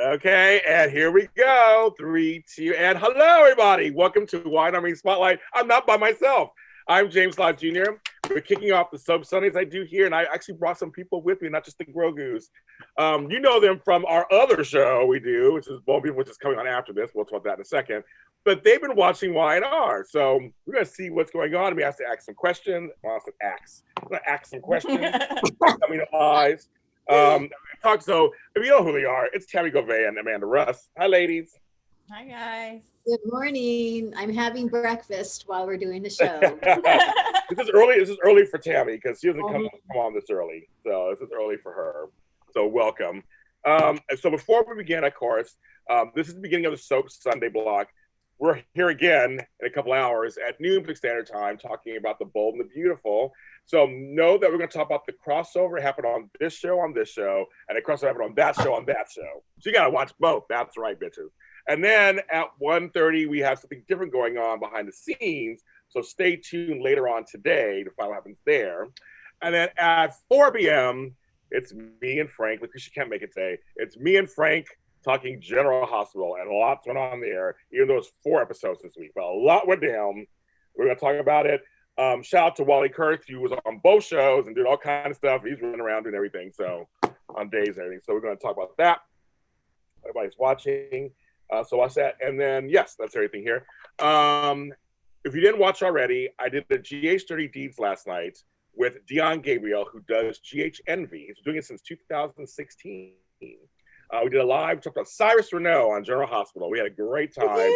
Okay, and here we go. 3, 2, and hello, everybody. Welcome to Wine Army Spotlight. I'm not by myself. I'm James Lott Jr. We're kicking off the Soap Sundays I do here, and I actually brought some people with me, not just the Grogu's. You know them from our other show we do, which is Bold, which is coming on after this. We'll talk about that in a second. But they've been watching Y&R, so we're going to see what's going on. We have to ask some questions. Well, I'm going to ask some questions. Coming to eyes. So if you know who they are, it's Tami Goveia and Amanda Russ. Hi, ladies. Hi, guys. Good morning. I'm having breakfast while we're doing the show. This is early for Tami because she doesn't come on this early. So this is early for her. So welcome. So before we begin, of course, this is the beginning of the Soap Sunday block. We're here again in a couple hours at noon Pacific Standard Time talking about the bold and the beautiful. So know that we're going to talk about the crossover happened on this show, and the crossover happened on that show, So you got to watch both. That's right, bitches. And then at 1:30, we have something different going on behind the scenes. So stay tuned later on today to find out what happens there. And then at 4 p.m., it's me and Frank. Because she can't make it today. It's me and Frank talking General Hospital. And a lot's went on there, even though it's 4 episodes this week. But a lot went down. We're going to talk about it. Shout out to Wally Kurth, who was on both shows and did all kinds of stuff. He's running around doing everything, so on days and everything. So we're going to talk about that. Everybody's watching. So watch that. And then, yes, that's everything here. If you didn't watch already, I did the GH Dirty Deeds last night with Dion Gabriel, who does GH Envy. He's been doing it since 2016. We did a live, talked about Cyrus Renaud on General Hospital. We had a great time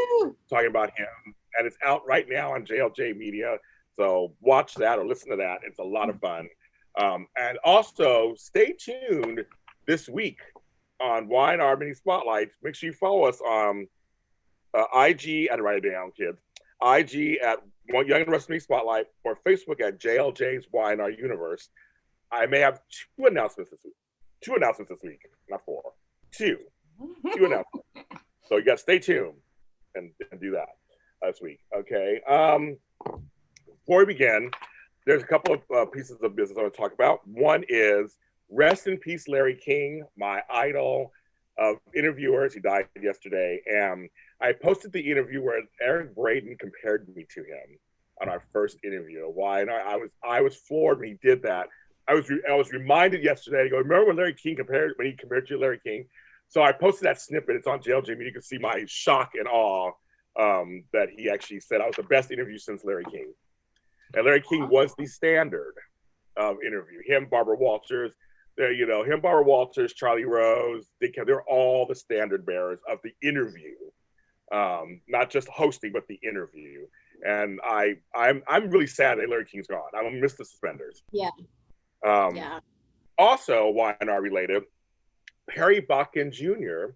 talking about him. And it's out right now on JLJ Media. So watch that or listen to that. It's a lot of fun. And also, stay tuned this week on Y&R Mini Spotlights. Make sure you follow us on IG, and write it down, kids. IG at Young and Rescue Spotlight, or Facebook at JLJ's Y&R Universe. I may have 2 announcements this week. 2 announcements this week, not 4. 2 announcements. So you got to stay tuned and do that this week. Okay. Before we begin, there's a couple of pieces of business I want to talk about. One is rest in peace, Larry King, my idol of interviewers. He died yesterday. And I posted the interview where Eric Braden compared me to him on our first interview. Why? And I was floored when he did that. I was reminded yesterday to go, remember when he compared you to Larry King? So I posted that snippet. It's on JLJ Media. You can see my shock and awe that he actually said I was the best interview since Larry King. And Larry King was the standard interview. Him, Barbara Walters, Barbara Walters, Charlie Rose, they're all the standard bearers of the interview, not just hosting, but the interview. And I'm really sad that Larry King's gone. I'm gonna miss the suspenders. Yeah. Also, Y&R related, Perry Botkin Jr.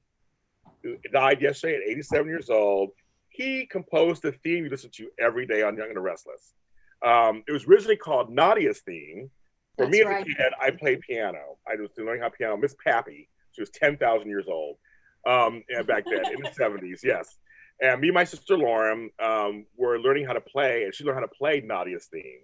who died yesterday at 87 years old. He composed the theme you listen to every day on Young and the Restless. It was originally called Nadia's theme. For me as a kid, I played piano. I was learning how to piano. Miss Pappy, she was 10,000 years old back then in the 70s, yes. And me and my sister Lauren were learning how to play, and she learned how to play Nadia's theme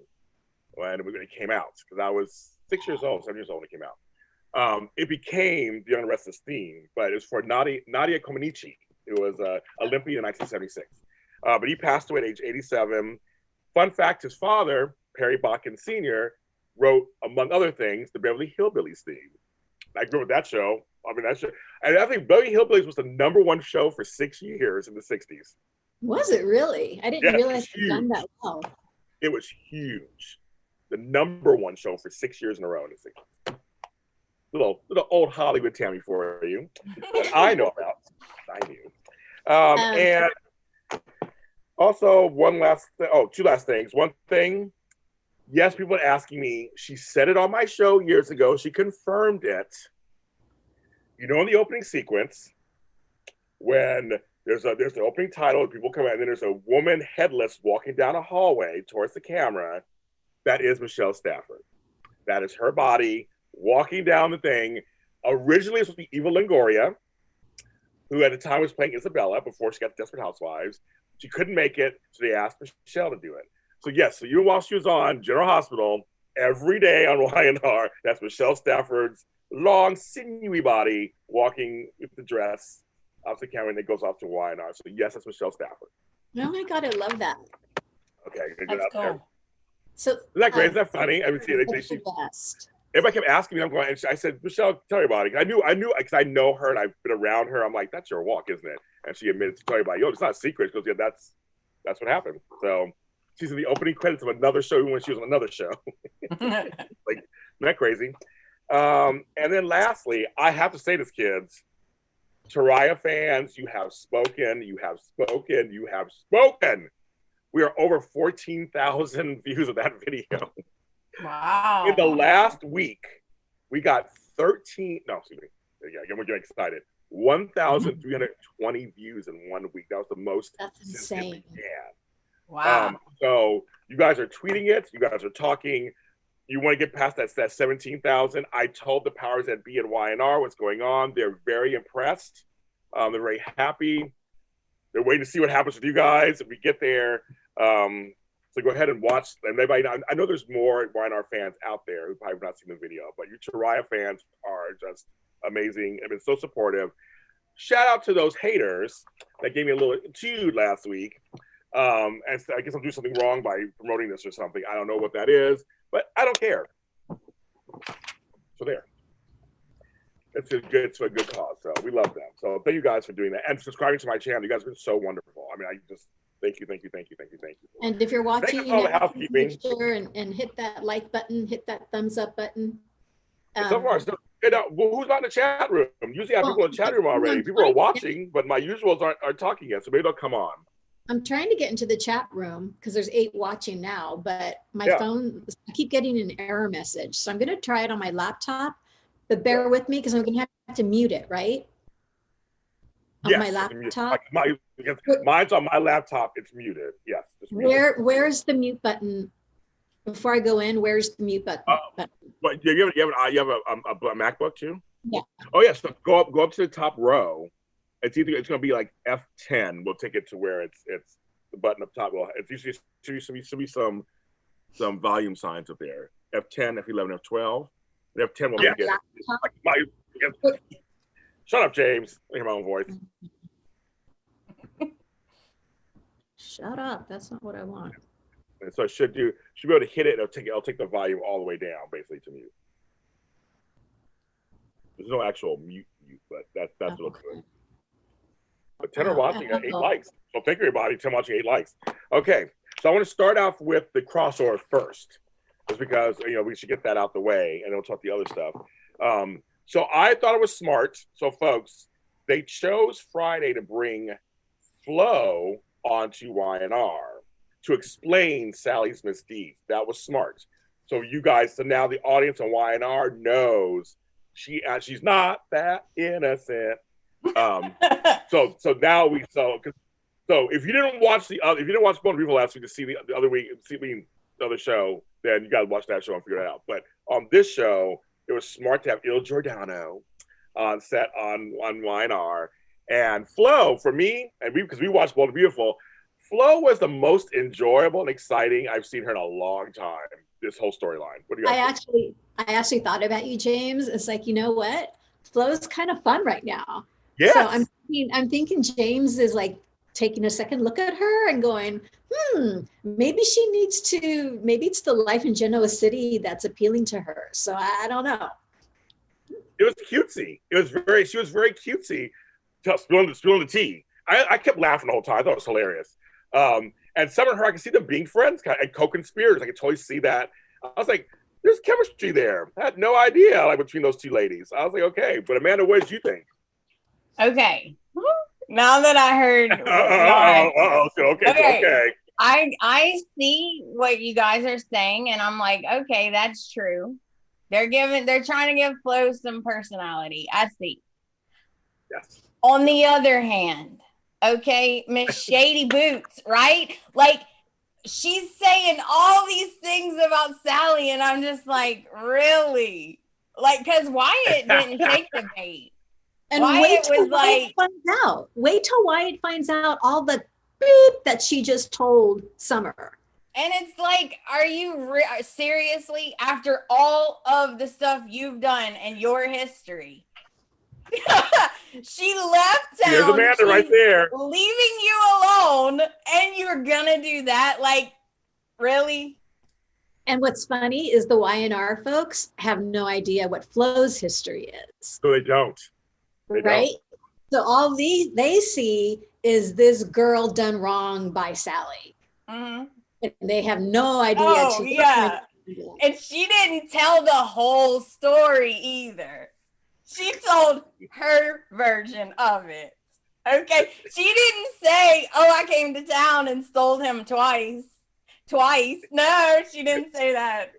when it came out, because I was 7 years old when it came out. It became the Young and the Restless theme, but it was for Nadia Comaneci, who was Olympian in 1976. But he passed away at age 87. Fun fact, his father, Perry Botkin Sr., wrote, among other things, the Beverly Hillbillies theme. I grew up with that show. And I think Beverly Hillbillies was the #1 show for 6 years in the 60s. Was it really? I didn't realize it had done that well. It was huge. The #1 show for 6 years in a row in the 60s. Little old Hollywood Tammy for you. That I know about. I knew. And also, two last things. One thing, yes, people are asking me, she said it on my show years ago. She confirmed it. In the opening sequence, when there's the opening title, people come out, and then there's a woman headless walking down a hallway towards the camera. That is Michelle Stafford. That is her body walking down the thing. Originally, it was supposed to be Eva Longoria, who at the time was playing Isabella before she got the Desperate Housewives. She couldn't make it, so they asked Michelle to do it. So yes, while she was on General Hospital every day on Y&R, that's Michelle Stafford's long, sinewy body walking with the dress off the camera, and it goes off to Y&R. So yes, that's Michelle Stafford. Oh my God, I love that. Okay, That's cool. there. So Isn't that great? Isn't that funny? I mean, that's the best. everybody kept asking me. I'm going, and I said, Michelle, tell everybody. I knew, because I know her and I've been around her. I'm like, that's your walk, isn't it? And she admitted to tell everybody, yo, it's not a secret. She goes, yeah, that's what happened. So she's in the opening credits of another show when she was on another show. Like, isn't that crazy? And then lastly, I have to say this, kids. Taraya fans, you have spoken. You have spoken. You have spoken. We are over 14,000 views of that video. Wow. In the last week, we got 13. No, excuse me. Yeah, we're getting excited. 1,320 views in 1 week. That was the most. That's insane. Wow. So you guys are tweeting it. You guys are talking. You want to get past that 17,000. I told the powers that be at Y&R what's going on. They're very impressed. They're very happy. They're waiting to see what happens with you guys if we get there. So go ahead and watch. And everybody, I know there's more Y&R fans out there who probably have not seen the video, but you Taraya fans are just amazing and been so supportive. Shout out to those haters that gave me a little attitude last week. And I guess I'm doing something wrong by promoting this or something. I don't know what that is, but I don't care. So there. It's a good cause. So we love them. So thank you guys for doing that and subscribing to my channel. You guys have been so wonderful. I mean, I just thank you. And if you're watching, all the housekeeping. make sure and hit that like button, hit that thumbs up button. So far, who's not in the chat room? Usually I have people in the chat room already. People are watching, but my usuals aren't talking yet, so maybe they'll come on. I'm trying to get into the chat room because there's 8 watching now, but my phone, I keep getting an error message. So I'm going to try it on my laptop, but bear with me because I'm going to have to mute it, right? On my laptop. Mine's on my laptop. It's muted. Yes. It's muted. Where's the mute button? Before I go in, where's the mute button? But you have a MacBook too? Yeah. Oh yes. Yeah, so go up to the top row. It's going to be like F10. We'll take it to where it's the button up top. Well, it's usually should be some volume signs up there. F10, F11, F12. And F10 will get Shut up, James. I hear my own voice. Shut up. That's not what I want. And so should be able to hit it. It'll take the volume all the way down, basically, to mute. There's no actual mute, but that's what it'll do. But 10 are watching at 8 likes. So thank you, everybody. 10 watching, 8 likes. Okay, so I want to start off with the crossover first, just because we should get that out the way, and then we'll talk the other stuff. So I thought it was smart. So folks, they chose Friday to bring Flo onto Y&R to explain Sally's misdeeds. That was smart. So you guys, so now the audience on Y&R knows she's not that innocent. So now so if you didn't watch Bone Reveal last week to see the other week, the other show, then you got to watch that show and figure it out. But on this show, it was smart to have Il Giordano on set on Y&R. And Flo, for me, and because we watched Bold and Beautiful, Flo was the most enjoyable and exciting I've seen her in a long time. This whole storyline. What do you guys think? I actually thought about you, James. It's like, you know what? Flo's kind of fun right now. Yes. So I'm thinking James is like taking a second look at her and going, maybe it's the life in Genoa City that's appealing to her. So I don't know. It was cutesy. She was very cutesy. Spilling the tea. I kept laughing the whole time. I thought it was hilarious. And some of her, I can see them being friends, and co-conspirators. I could totally see that. I was like, there's chemistry there. I had no idea, between those two ladies. I was like, okay. But Amanda, what did you think? Okay. Now that I heard. Okay. I see what you guys are saying, and I'm like, okay, that's true. They're trying to give Flo some personality. I see. Yes. On the other hand, okay, Miss Shady Boots, right? Like, she's saying all these things about Sally, and I'm just like, really? Like, because Wyatt didn't take the bait. And wait till Wyatt finds out. Wait till Wyatt finds out all the beep that she just told Summer. And it's like, are you seriously, after all of the stuff you've done and your history? She left town. There's Amanda right there. Leaving you alone, and you're gonna do that? Like, really? And what's funny is the Y&R folks have no idea what Flo's history is. So they don't. Right? So all they see is this girl done wrong by Sally. Mm-hmm. And they have no idea. Oh, yeah. And she didn't tell the whole story either. She told her version of it. Okay? She didn't say, oh, I came to town and stole him twice. No, she didn't say that.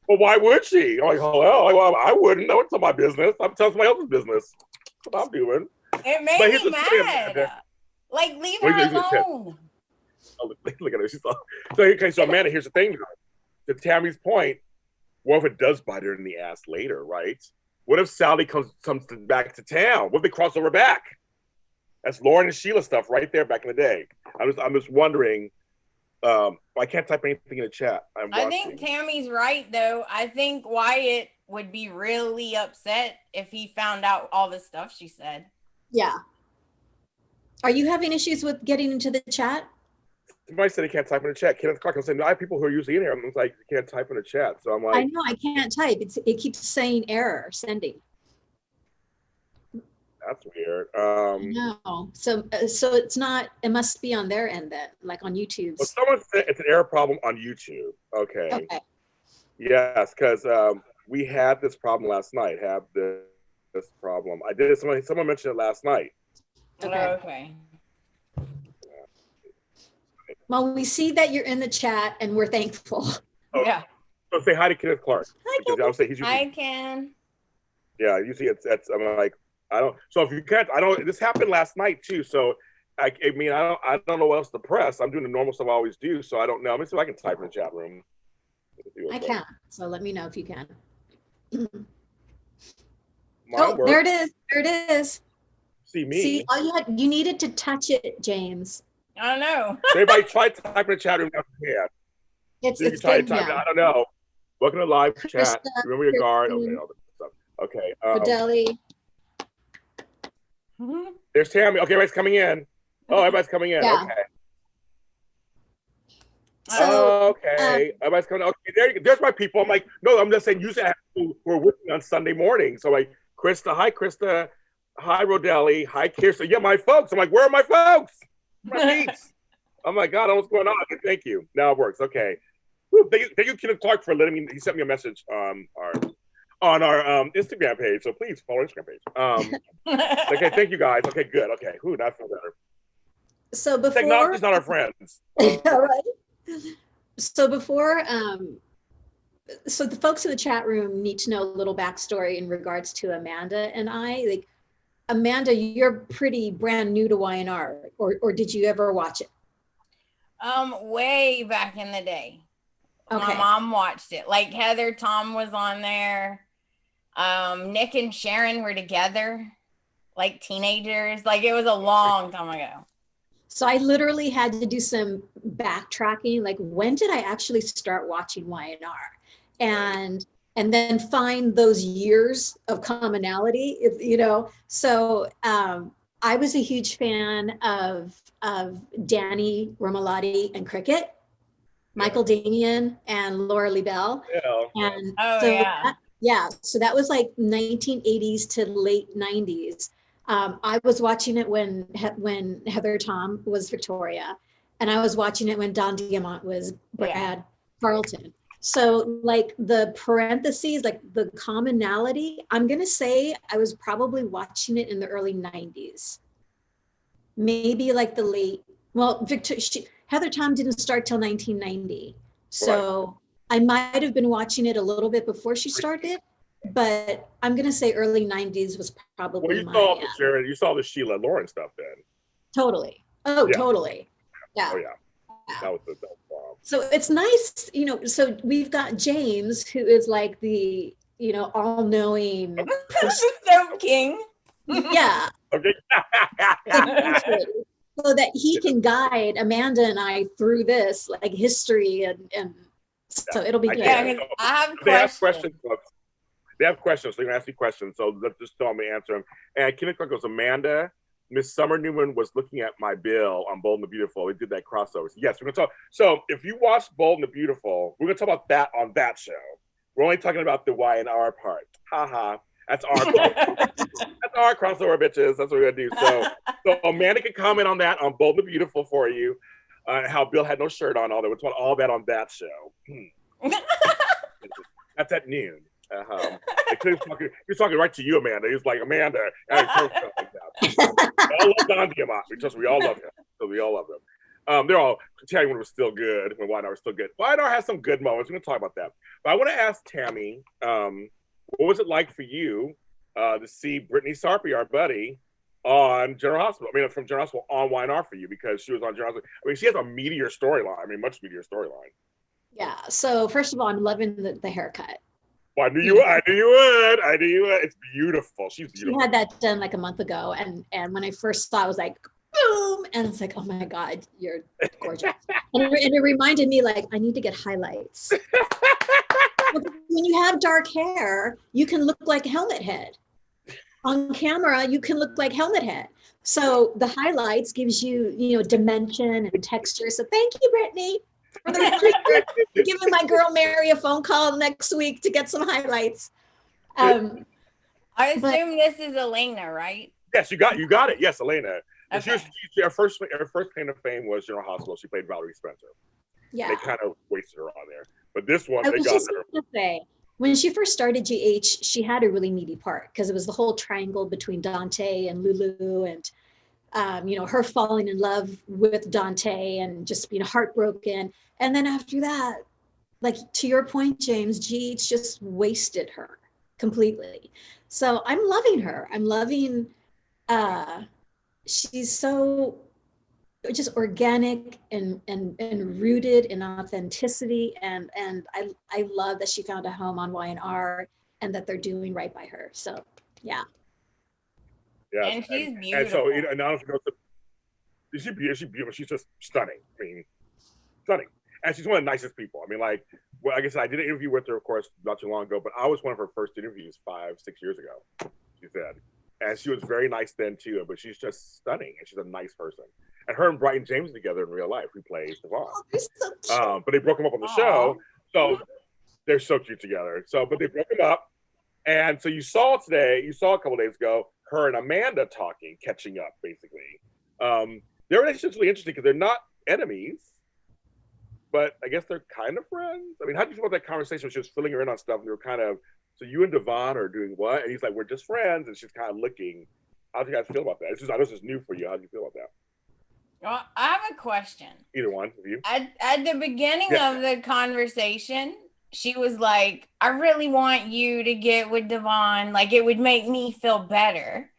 Well, why would she? I'm like, hello? Well, I wouldn't. No, it's not my business. I'm telling somebody else's business. That's what I'm doing. It made me mad. Like, leave her alone. Oh, look at her. She's all... So Amanda, here's the thing. To Tammy's point, what if it does bite her in the ass later, right? What if Sally comes back to town? What if they cross over back? That's Lauren and Sheila stuff right there back in the day. I'm just wondering. I can't type anything in the chat. I think Tammy's right, though. I think Wyatt would be really upset if he found out all the stuff she said. Yeah. Are you having issues with getting into the chat? Somebody said he can't type in the chat. Kenneth Clark, I'm saying, I have people who are usually in here. I'm like, you can't type in the chat. So I'm like, I know, I can't type. It keeps saying error, sending. That's weird. No, so it's not. It must be on their end then, like on YouTube. Well, someone said it's an error problem on YouTube. Okay. Okay. Yes, because we had this problem last night. Have this problem. I did. Someone mentioned it last night. Okay. Well, we see that you're in the chat, and we're thankful. Oh, yeah. So say hi to Kenneth Clark. Hi, because I would say he's usually, I can. Yeah, usually it's. I'm like, I don't. So if you can't, I don't. This happened last night too. So I mean, I don't know what else to press. I'm doing the normal stuff I always do. So I don't know. Let me see if I can type in the chat room. I can. So let me know if you can. There it is. There it is. See me. See, all you needed to touch it, James. I don't know. Everybody try to type in the chat room. It's good. Now. I don't know. Welcome to live chat. Krista, Remember your guard. Okay, all this stuff. Okay. Fidelity. There's Tammy. Okay, everybody's coming in. Oh, everybody's coming in. Yeah. Okay. So, okay. Everybody's coming. Okay, there's my people. I'm like, no, I'm just saying you have people who are with me on Sunday morning. So like, Krista, hi, Krista. Hi, Rodelli. Hi, Kirsten. Yeah, my folks. I'm like, where are my folks? My peeps. Oh my God, what's going on? Okay, thank you. Now it works. Okay. Woo, thank you, Kenneth Clark, for letting me. He sent me a message on our Instagram page. So please follow our Instagram page. Okay, thank you guys. Okay, good. Okay, who that feel better. So before technology's not our friends. Right. So before so the folks in the chat room need to know a little backstory in regards to Amanda and I. Like, Amanda, you're pretty brand new to Y&R, or did you ever watch it? Way back in the day. Okay. My mom watched it. Like Heather Tom was on there. Nick and Sharon were together, like teenagers. Like it was a long time ago. So I literally had to do some backtracking. Like, when did I actually start watching Y&R? And then find those years of commonality, So I was a huge fan of Danny Romalotti and Cricket, Michael Damian and Laura Lee Bell. Yeah. So that was like 1980s to late 90s. I was watching it when Heather Tom was Victoria, and I was watching it when Don Diamont was Brad Carlton. So like the parentheses, like the commonality, I'm going to say I was probably watching it in the early 90s. Maybe like the late, Heather Tom didn't start till 1990. So I might have been watching it a little bit before she started, but I'm going to say early 90s was probably you saw the Sheila Lauren stuff then. Totally. Oh, yeah. Totally. Yeah. Oh, yeah. That was the So it's nice, so we've got James, who is like the, all-knowing Soap king. Yeah. Okay. So that he can guide Amanda and I through this like history and so it'll be good. Yeah, I have they ask questions. They have questions, so you can ask me questions. So let's just tell me, answer them. And Kenneth Clark goes, Amanda, Miss Summer Newman was looking at my bill on Bold and the Beautiful. We did that crossover. So yes, we're gonna talk. So if you watch Bold and the Beautiful, we're gonna talk about that on that show. We're only talking about the Y&R part. Ha. That's our that's our crossover, bitches. That's what we're gonna do. So Amanda can comment on that on Bold and the Beautiful for you. How Bill had no shirt on, we're talking all that on that show. That's at noon. He was talking right to you, Amanda. He was like, Amanda. And like that. We all love Don Diamont. We all love him. So we all love him. They're all Tammy when it was still good, when Y&R was still good. Y&R has some good moments. We're gonna talk about that. But I want to ask Tammy, what was it like for you to see Brittney Sarpy, our buddy, on General Hospital? I mean, from General Hospital on Y&R for you, because she was on General Hospital. I mean, she has a meteor storyline. I mean, much meteor storyline. Yeah. So first of all, I'm loving the haircut. Well, I knew you would. It's beautiful. She's beautiful. She had that done like a month ago, and when I first saw it, I was like, boom, and it's like, oh my God, you're gorgeous. and it reminded me, like, I need to get highlights. When you have dark hair, you can look like Helmet Head. On camera, you can look like Helmet Head. So the highlights gives you, dimension and texture. So thank you, Brittney, for the reminder. Giving my girl Mary a phone call next week to get some highlights. I assume this is Elena, right? Yes, you got it. Yes, Elena. Okay. Her first claim to fame was General Hospital. She played Valerie Spencer. Yeah. They kind of wasted her on there. But this one, I they was got just her. going to say, when she first started GH, she had a really meaty part because it was the whole triangle between Dante and Lulu and, her falling in love with Dante and just being heartbroken. And then after that, like to your point, James, GH just wasted her completely. So I'm loving her. I'm loving, she's so just organic and rooted in authenticity. And I love that she found a home on Y&R and that they're doing right by her. So, yeah. Yeah. And she's beautiful. And so, and now she's beautiful. She's just stunning. I mean, stunning. And she's one of the nicest people. I mean, like I said, I did an interview with her, of course, not too long ago, but I was one of her first interviews 5-6 years ago, she said. And she was very nice then, too, but she's just stunning, and she's a nice person. And her and Brighton James together in real life, who plays Devon. Oh, they're so cute. But they broke them up on the show, so they're so cute together. So, but they broke them up. And so you saw a couple days ago, her and Amanda talking, catching up, basically. Their relationship's really interesting because they're not enemies, but I guess they're kind of friends. I mean, how did you feel about that conversation when she was filling her in on stuff and they were kind of, so you and Devon are doing what? And he's like, we're just friends. And she's kind of looking. How do you guys feel about that? I know this is new for you. How do you feel about that? Well, I have a question. Either one of you. At the beginning of the conversation, she was like, I really want you to get with Devon. Like, it would make me feel better.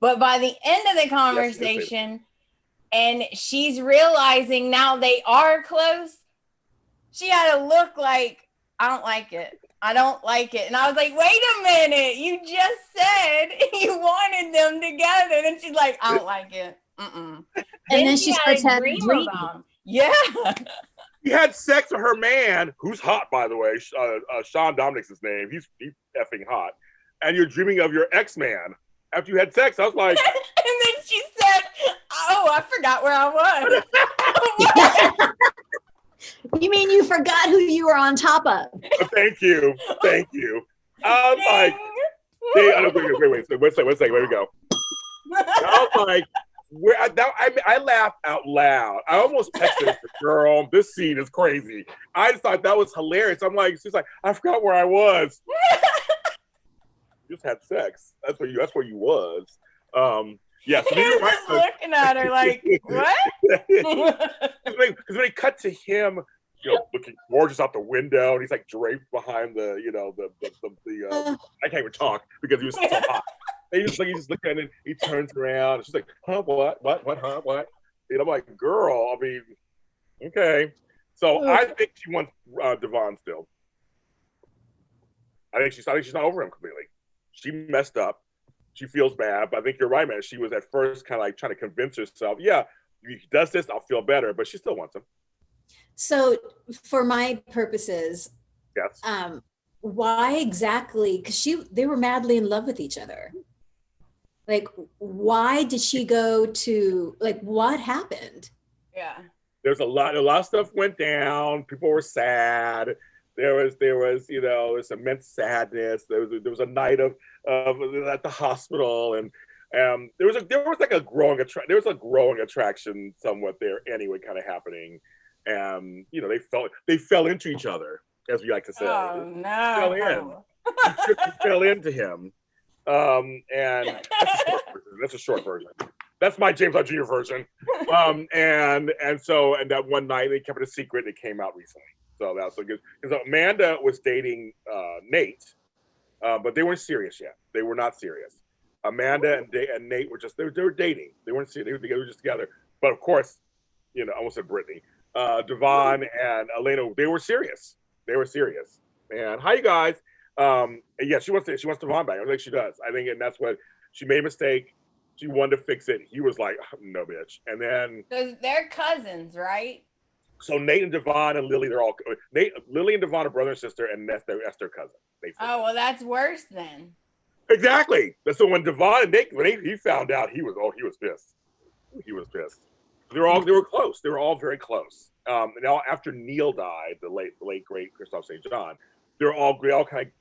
But by the end of the conversation, and she's realizing now they are close, she had a look like, I don't like it. I don't like it. And I was like, wait a minute. You just said you wanted them together. And then she's like, I don't like it. And then she starts having dreams. Yeah. He had sex with her man, who's hot, by the way. Sean Dominic's his name. He's effing hot. And you're dreaming of your ex-man after you had sex. I was like... And then she said, oh, I forgot where I was. You mean you forgot who you were on top of? Thank you. I was like... Wait a second. Where we go? I was like... I laughed out loud. I almost texted her, girl, this scene is crazy. I just thought that was hilarious. I'm like, she's like, I forgot where I was. You just had sex. That's where you was. Yeah. So you're right. Just looking at her like, what? Because when they cut to him, looking gorgeous out the window, and he's like draped behind the I can't even talk because he was so hot. And he's looking at it, he turns around, and she's like, huh, what, huh, what? And I'm like, girl, I mean, okay. So I think she wants Devon still. I think she's not over him completely. She messed up. She feels bad, but I think you're right, man. She was at first kind of like trying to convince herself, yeah, he does this, I'll feel better. But she still wants him. So for my purposes, Yes. Why exactly? Because they were madly in love with each other. Like, why did she go to, like, what happened? Yeah. There's a lot of stuff went down. People were sad. There was there's immense sadness. There was a night of at the hospital, and there was like a growing attraction somewhat there anyway, kind of happening. And they fell into each other, as we like to say. Oh no! She fell into him, and that's a short version. That's my James Lott Jr. version. And that one night they kept it a secret. And it came out recently, so that's so good. Because Amanda was dating Nate, but they weren't serious yet. They were not serious. Amanda and Nate were they were dating. They weren't serious. They were just together. But of course, I almost said Brittney. Devon and Elena, they were serious. They were serious. And hi, you guys. Yeah, she wants Devon back. I think she does. I think, and that's what she made a mistake. She wanted to fix it. He was like, no, bitch. And then they're cousins, right? So Nate and Devon and Lily, Lily and Devon are brother and sister, and that's their cousin. Oh, well, that's worse then. Exactly. So when Devon and Nate, when he found out, he was pissed. He was pissed. They were close. They were all very close. Now after Neil died, the late great Christoph St. John, they all kind of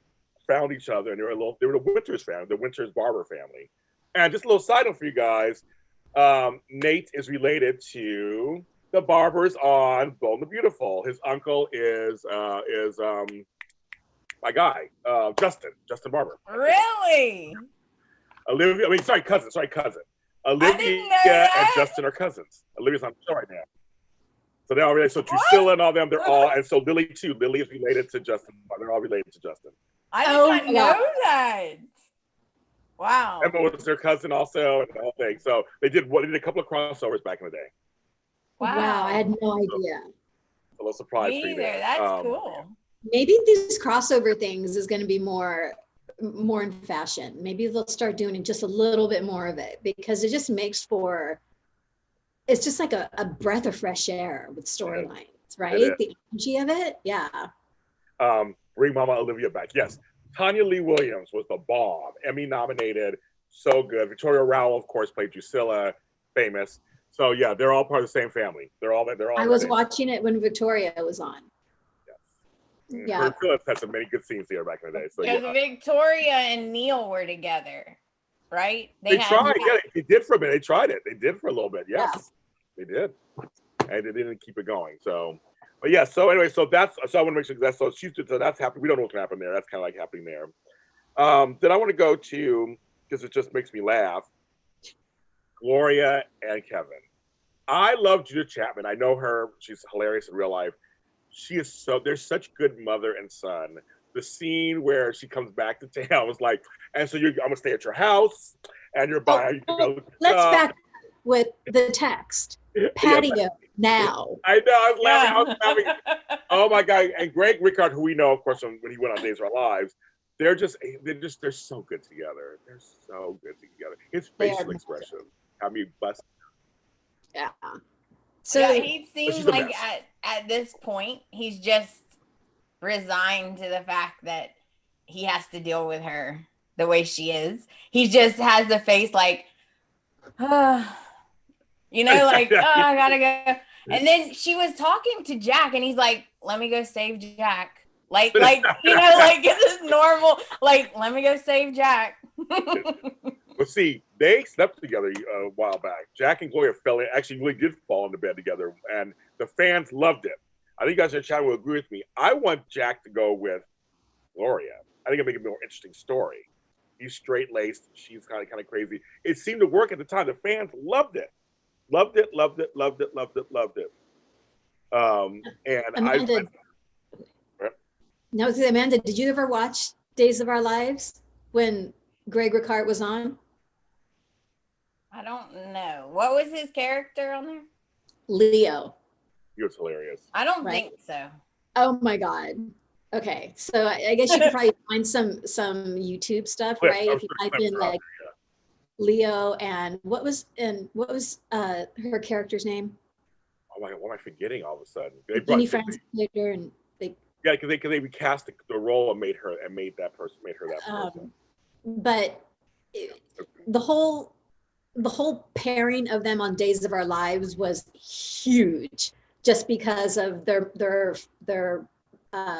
found each other, and they were the Winters family, the Winters Barber family. And just a little side note for you guys, Nate is related to the Barbers on Bold and the Beautiful. His uncle is my guy, Justin Barber. Really? Cousin. Olivia and Justin are cousins. Olivia's on the show right now. So they're all related. So Drusilla and all them, they're all, and so Lily too. Lily is related to Justin. They're all related to Justin. I did not know that. Wow. Emma was their cousin also, and the whole thing. So they did a couple of crossovers back in the day. Wow, I had no idea. A little surprise for you there. That's cool. Maybe these crossover things is going to be more in fashion. Maybe they'll start doing just a little bit more of it, because it just makes for, it's just like a breath of fresh air with storylines, right? The energy of it, yeah. Bring Mama Olivia back, yes. Tanya Lee Williams was the bomb, Emmy nominated, so good. Victoria Rowell, of course, played Drusilla, famous. So yeah, they're all part of the same family. They're all. I was watching it when Victoria was on. Yes. Yeah. Phillips had some many good scenes here back in the day. So because Victoria and Neil were together, right? They tried. Yeah, they did for a minute. They tried it. They did for a little bit. Yes, they did, and they didn't keep it going. So. But yeah, so anyway, so I want to make sure that's that's happening. We don't know what's happening there. That's kind of like happening there. Then I want to go to, because it just makes me laugh, Gloria and Kevin. I love Judith Chapman. I know her. She's hilarious in real life. They're such good mother and son. The scene where she comes back to town was like, and so I'm gonna stay at your house, and you're buying. Let's back with the text. Patio now. I know. I was laughing. Oh my God! And Greg Rickard, who we know, of course, when he went on Days of Our Lives, they're so good together. They're so good together. His facial expression, I mean, bless. Yeah. So yeah, he seems like at this point he's just resigned to the fact that he has to deal with her the way she is. He just has the face like, like, I gotta go. And then she was talking to Jack, and he's like, "Let me go save Jack." Like it's just normal. Like, let me go save Jack. Well, see, they slept together a while back. Jack and Gloria actually really did fall into bed together, and the fans loved it. I think you guys in the chat will agree with me. I want Jack to go with Gloria. I think it'll make a more interesting story. He's straight-laced. She's kind of crazy. It seemed to work at the time. The fans loved it. Loved it. And Amanda, Amanda, did you ever watch Days of Our Lives when Greg Rickard was on? I don't know. What was his character on there? Leo. He was hilarious. I don't think so. Oh my God. Okay, so I guess you could probably find some YouTube stuff, right? If you type in like Leo and what was her character's name? Oh my God, what am I forgetting all of a sudden? Jenny Francis played her, and they because they recast the role and made her that person. But the whole pairing of them on Days of Our Lives was huge, just because of their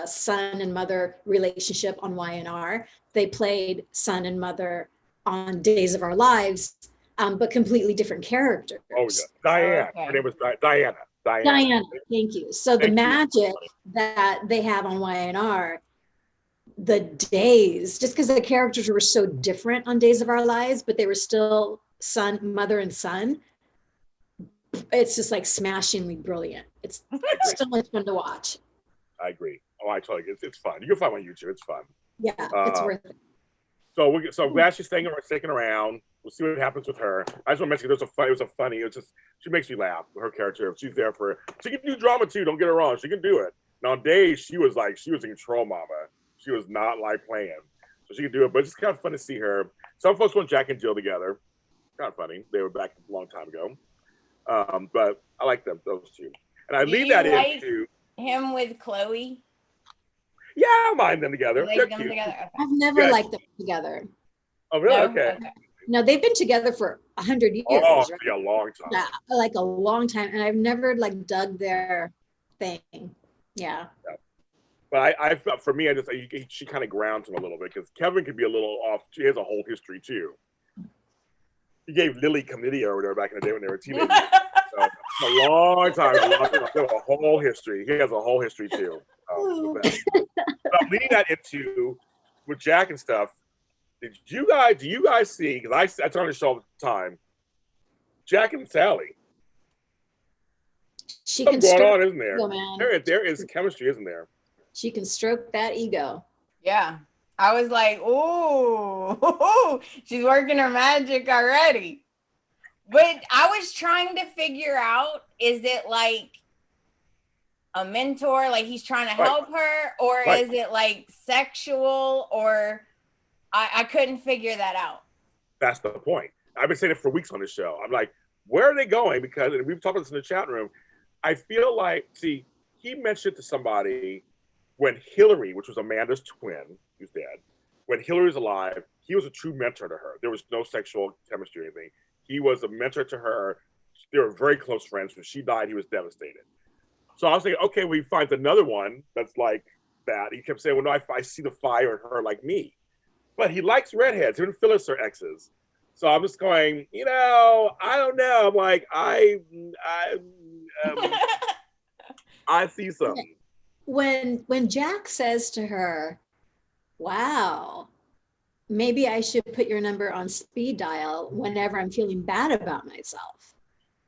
son and mother relationship on Y&R. They played son and mother on Days of Our Lives, but completely different characters. Oh yeah, Diane. Okay. Her name was Diana. Diana, thank you. So the magic that they have on Y&R, the days, just because the characters were so different on Days of Our Lives, but they were still mother and son. It's just like smashingly brilliant. It's so much fun to watch. I agree. Oh, I totally get it. It's fun. You can find it on YouTube. It's fun. Yeah, it's worth it. So I'm glad she's sticking around. We'll see what happens with her. I just want to mention she makes me laugh. Her character, she's there she can do drama too. Don't get her wrong, she can do it. Now on days she was in control, mama. She was not like playing, so she can do it. But it's kind of fun to see her. Some folks want Jack and Jill together. Kind of funny. They were back a long time ago. But I like those two, and I leave that into him with Chloe. Yeah, I don't mind them together. Like them together. Okay. I've never liked them together. Oh, really? No? Okay. No, they've been together for 100 years. Oh, right? yeah, a long time. Yeah, like a long time, and I've never dug their thing. Yeah. But for me, she kind of grounds him a little bit, because Kevin could be a little off. She has a whole history too. He gave Lily chlamydia or whatever back in the day when they were teenagers. So, a long time. He has a whole history. He has a whole history too. But I'm leading that into with Jack and stuff. Do you guys see? Because I turn the show all the time. Jack and Sally. Something going on, isn't there? Ego, man. There is chemistry, isn't there? She can stroke that ego. Yeah. I was like, ooh, she's working her magic already. But I was trying to figure out, is it like a mentor, like he's trying to help her, or is it like sexual, or I couldn't figure that out. That's the point. I've been saying it for weeks on the show. I'm like, where are they going? Because, and we've talked about this in the chat room, I feel like, he mentioned to somebody when Hillary, which was Amanda's twin, who's dead, when Hillary was alive, he was a true mentor to her. There was no sexual chemistry or anything. He was a mentor to her. They were very close friends. When she died, he was devastated. So I was thinking, okay, well, he finds another one that's like that. He kept saying, well, no, I see the fire in her like me. But he likes redheads. Even Phyllis are exes. So I'm just going, I don't know. I'm like, I see something. When Jack says to her, wow, maybe I should put your number on speed dial whenever I'm feeling bad about myself.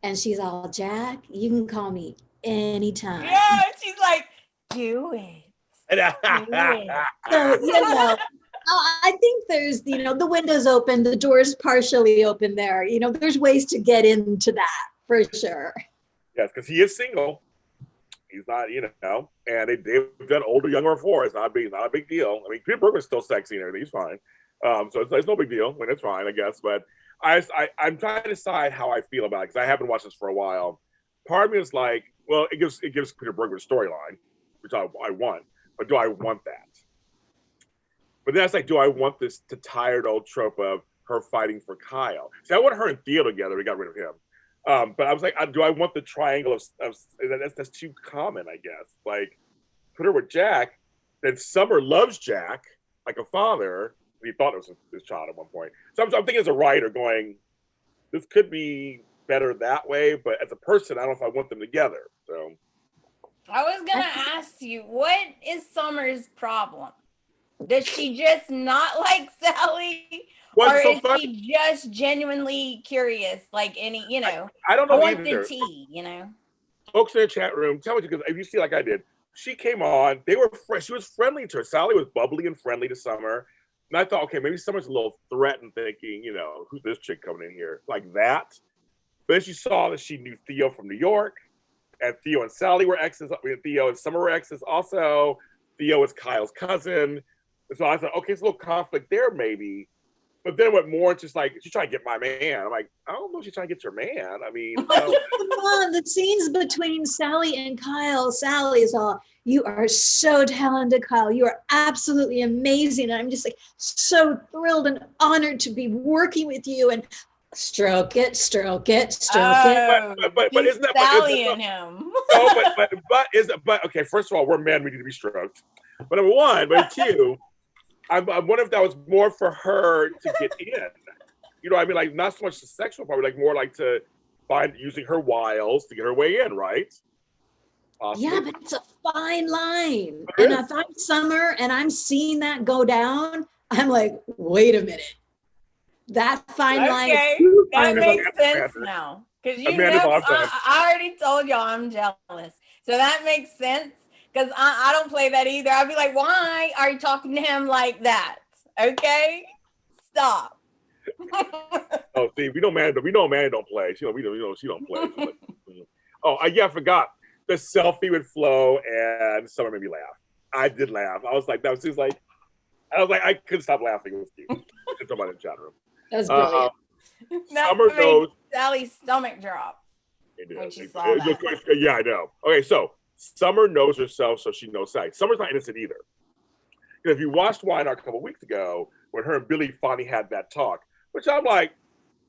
And she's all, Jack, you can call me anytime. Yeah, she's like, do it. So, I think there's, the window's open, the door's partially open there. There's ways to get into that for sure. Yes, because he is single. He's not, and they've done older, younger before. It's not a big deal. I mean, Peter Bergman's still sexy and everything. He's fine. So it's no big deal. I mean, it's fine, I guess. But I'm trying to decide how I feel about it, because I haven't watched this for a while. Part of me is like, well, it gives Peter Bergman a storyline, which I want. But do I want that? But then it's like, do I want this tired old trope of her fighting for Kyle? See, I want her and Theo together. We got rid of him. But I was like, do I want the triangle of that's too common, I guess. Like, put her with Jack. Then Summer loves Jack like a father. He thought it was his child at one point. So I'm thinking as a writer going, this could be better that way. But as a person, I don't know if I want them together. So I was going to ask you, what is Summer's problem? Does she just not like Sally? Or is she just genuinely curious? Like any, I don't know. I want the tea, Folks in the chat room, tell me, because if you see like I did, she came on. She was friendly to her. Sally was bubbly and friendly to Summer. And I thought, okay, maybe Summer's a little threatened, thinking, who's this chick coming in here? Like that. But then she saw that she knew Theo from New York. And Theo and Sally were exes. Theo and Summer were exes also. Theo is Kyle's cousin. And so I thought, okay, it's a little conflict there maybe. But then what more, it's just like, she's trying to get my man. I'm like, I don't know if she's trying to get your man. I mean, come on, the scenes between Sally and Kyle. Sally is all, you are so talented, Kyle. You are absolutely amazing. And I'm just like so thrilled and honored to be working with you. And stroke it, stroke it, stroke it. But isn't that Sally and him? No, but okay. First of all, we're men. We need to be stroked. But number one, but two, I wonder if that was more for her to get in. You know what I mean? Like, not so much the sexual part, but like more like to find using her wiles to get her way in, right? Awesome. Yeah, but it's a fine line. And if I'm Summer and I'm seeing that go down, I'm like, wait a minute. That fine line. That makes sense now. Because you know, I already told y'all I'm jealous. So that makes sense. Because I don't play that either. I'd be like, why are you talking to him like that? Okay? Stop. Oh, see, we know Manny don't play. She don't play. I forgot. The selfie with Flo and Summer made me laugh. I did laugh. I was like, I couldn't stop laughing. It was cute. It's about in the chat room. That's brilliant. Summer knows. Sally's stomach drop when she saw that. Yeah, I know. Okay, so Summer knows herself, so she knows Sally. Summer's not innocent either. Because if you watched Y&R a couple weeks ago, when her and Billy finally had that talk, which I'm like,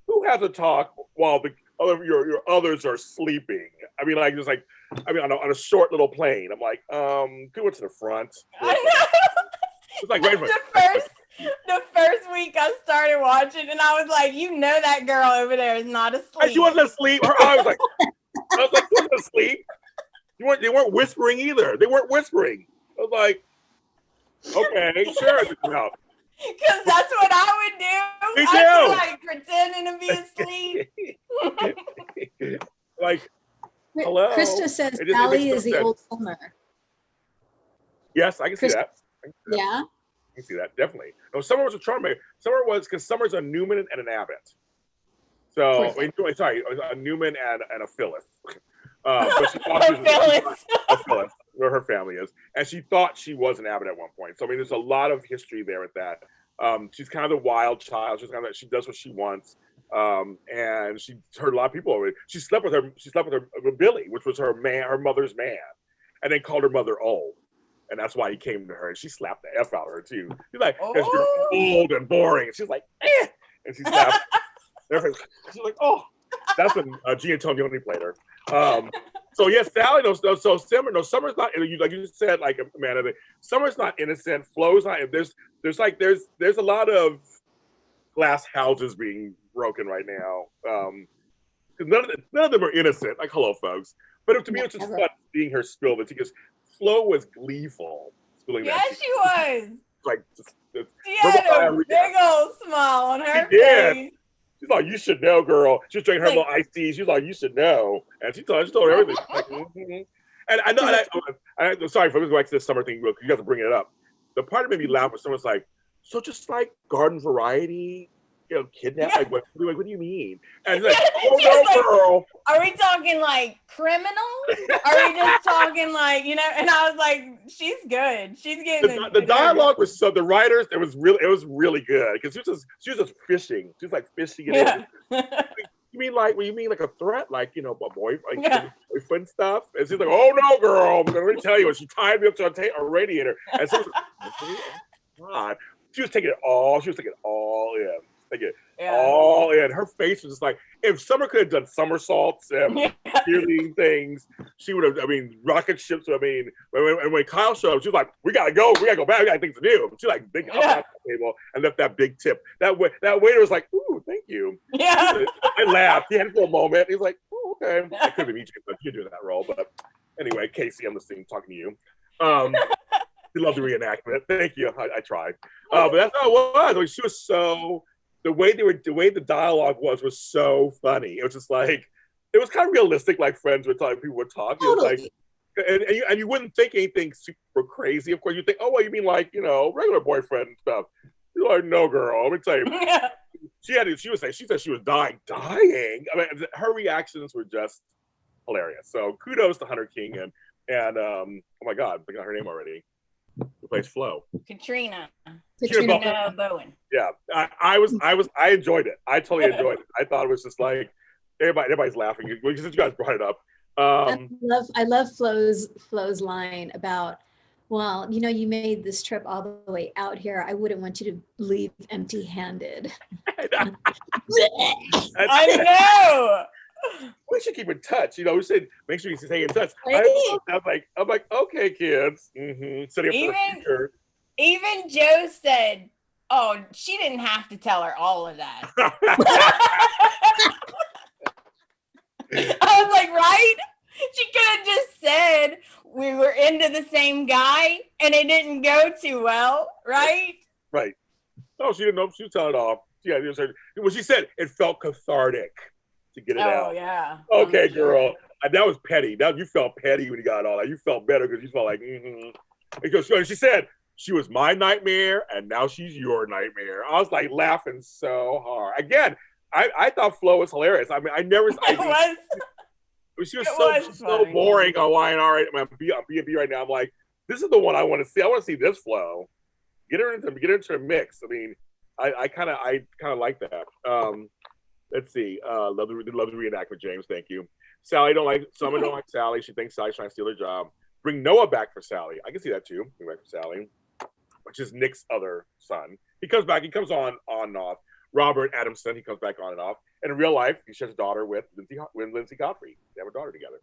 who has a talk while your others are sleeping? I mean, like, just like, on a short little plane. I'm like, who went to the front? I know. It's like the first week I started watching, and I was like, you know that girl over there is not asleep. And she wasn't asleep. Her eyes like, I was like, she wasn't asleep. They weren't whispering either. They weren't whispering. I was like, okay, sure. Because that's what I would do. Me too. I'd be like pretending to be asleep. Like, hello. Krista says Sally is the old Summer. Yes, I can see that. Yeah. I can see that, definitely. No, Summer was a charmer. Summer was, because Summer's a Newman and an Abbott. So, sorry, a Newman and a Phyllis. But she thought she was a Phyllis, where her family is. And she thought she was an Abbott at one point. So, I mean, there's a lot of history there with that. She's kind of the wild child. She does what she wants. And she heard a lot of people over it. She slept with Billy, which was her mother's man, and then called her mother old. And that's why he came to her. And she slapped the F out of her, too. She's like, because you're old and boring. And she's like, eh. And she slapped her. She's like, oh. That's when G and Tony played her. So, yes, Sally knows. So, Summer's not, like you just said, like, Amanda, Summer's not innocent. Flo's not. There's a lot of glass houses being broken right now. Because none of them are innocent. Like, hello, folks. But to me, it's just fun seeing her spill the tea, because Flo was gleeful spilling that tea. Yes, she was. Like, she had a big old smile on her face. She's like, you should know, girl. She was drinking her little iced tea. She's like, you should know. And she told her everything. Like, mm-hmm. And I know, I'm sorry for going back to this Summer thing, real quick. You guys are bringing it up. The part that made me laugh was someone's like, so just like garden variety, kidnap? Like, what do you mean? And like, oh no, girl. Are we talking like criminal? Are we just talking like, and I was like, she's good. She's getting the dialogue was so the writers, it was really good, because she was just fishing. She was like fishing it in. You mean like a threat, like, a boyfriend stuff? And she's like, oh no, girl, I'm gonna tell you. And she tied me up to a radiator. And so God, she was taking it all. She was taking it all in. All in. Her face was just like, if Summer could have done somersaults and cheerleading things, she would have, rocket ships. When Kyle showed up, she was like, we gotta go back, we got things to do. She like big up at the table and left that big tip. That waiter was like, ooh, thank you. Yeah. I laughed. He had for a moment. He was like, oh, okay. That could be me, but you do that role. But anyway, Casey, I'm listening, talking to you. We love the reenactment. Thank you. I tried. But that's how it was. She was so. The way the dialogue was so funny. It was just like, it was kind of realistic, like friends would talk, people would talk. Totally. It was like, and you wouldn't think anything super crazy. Of course, you think, oh, well, you mean like, regular boyfriend and stuff. You're like, no, girl. Let me tell you. Yeah. She said she was dying. Her reactions were just hilarious. So kudos to Hunter King and oh my God, I got her name already. plays Flo. Katrina Bowen. Yeah, I enjoyed it. I totally enjoyed it. I thought it was just like everybody's laughing because you guys brought it up. I love Flo's line about, well, you know, you made this trip all the way out here. I wouldn't want you to leave empty-handed. I know. We should keep in touch. You know, we should make sure you stay in touch. Right? I'm like, okay, kids. Even Joe said, "Oh, she didn't have to tell her all of that." I was like, right? She could have just said we were into the same guy and it didn't go too well, right? Right. No, she didn't know. She was telling it off. Yeah, when she said it felt cathartic to get it out. Oh, yeah. Okay, girl. That was petty. Now you felt petty when you got all that. You felt better because you felt like, Because she said she was my nightmare and now she's your nightmare. I was like laughing so hard. Again, I thought Flo was hilarious. I mean, she was so boring on YNR. I'm B&B right now. I'm like, this is the one I want to see. I want to see this Flo. Get her into the mix. I mean, I kind of like that. Let's see. Love the reenactment, James. Thank you. Sally someone don't like Sally. She thinks Sally's trying to steal her job. Bring Noah back for Sally. I can see that too. Bring back for Sally, which is Nick's other son. He comes back. He comes on and off. Robert Adamson. He comes back on and off. And in real life, he shares a daughter with Lindsay Godfrey. They have a daughter together.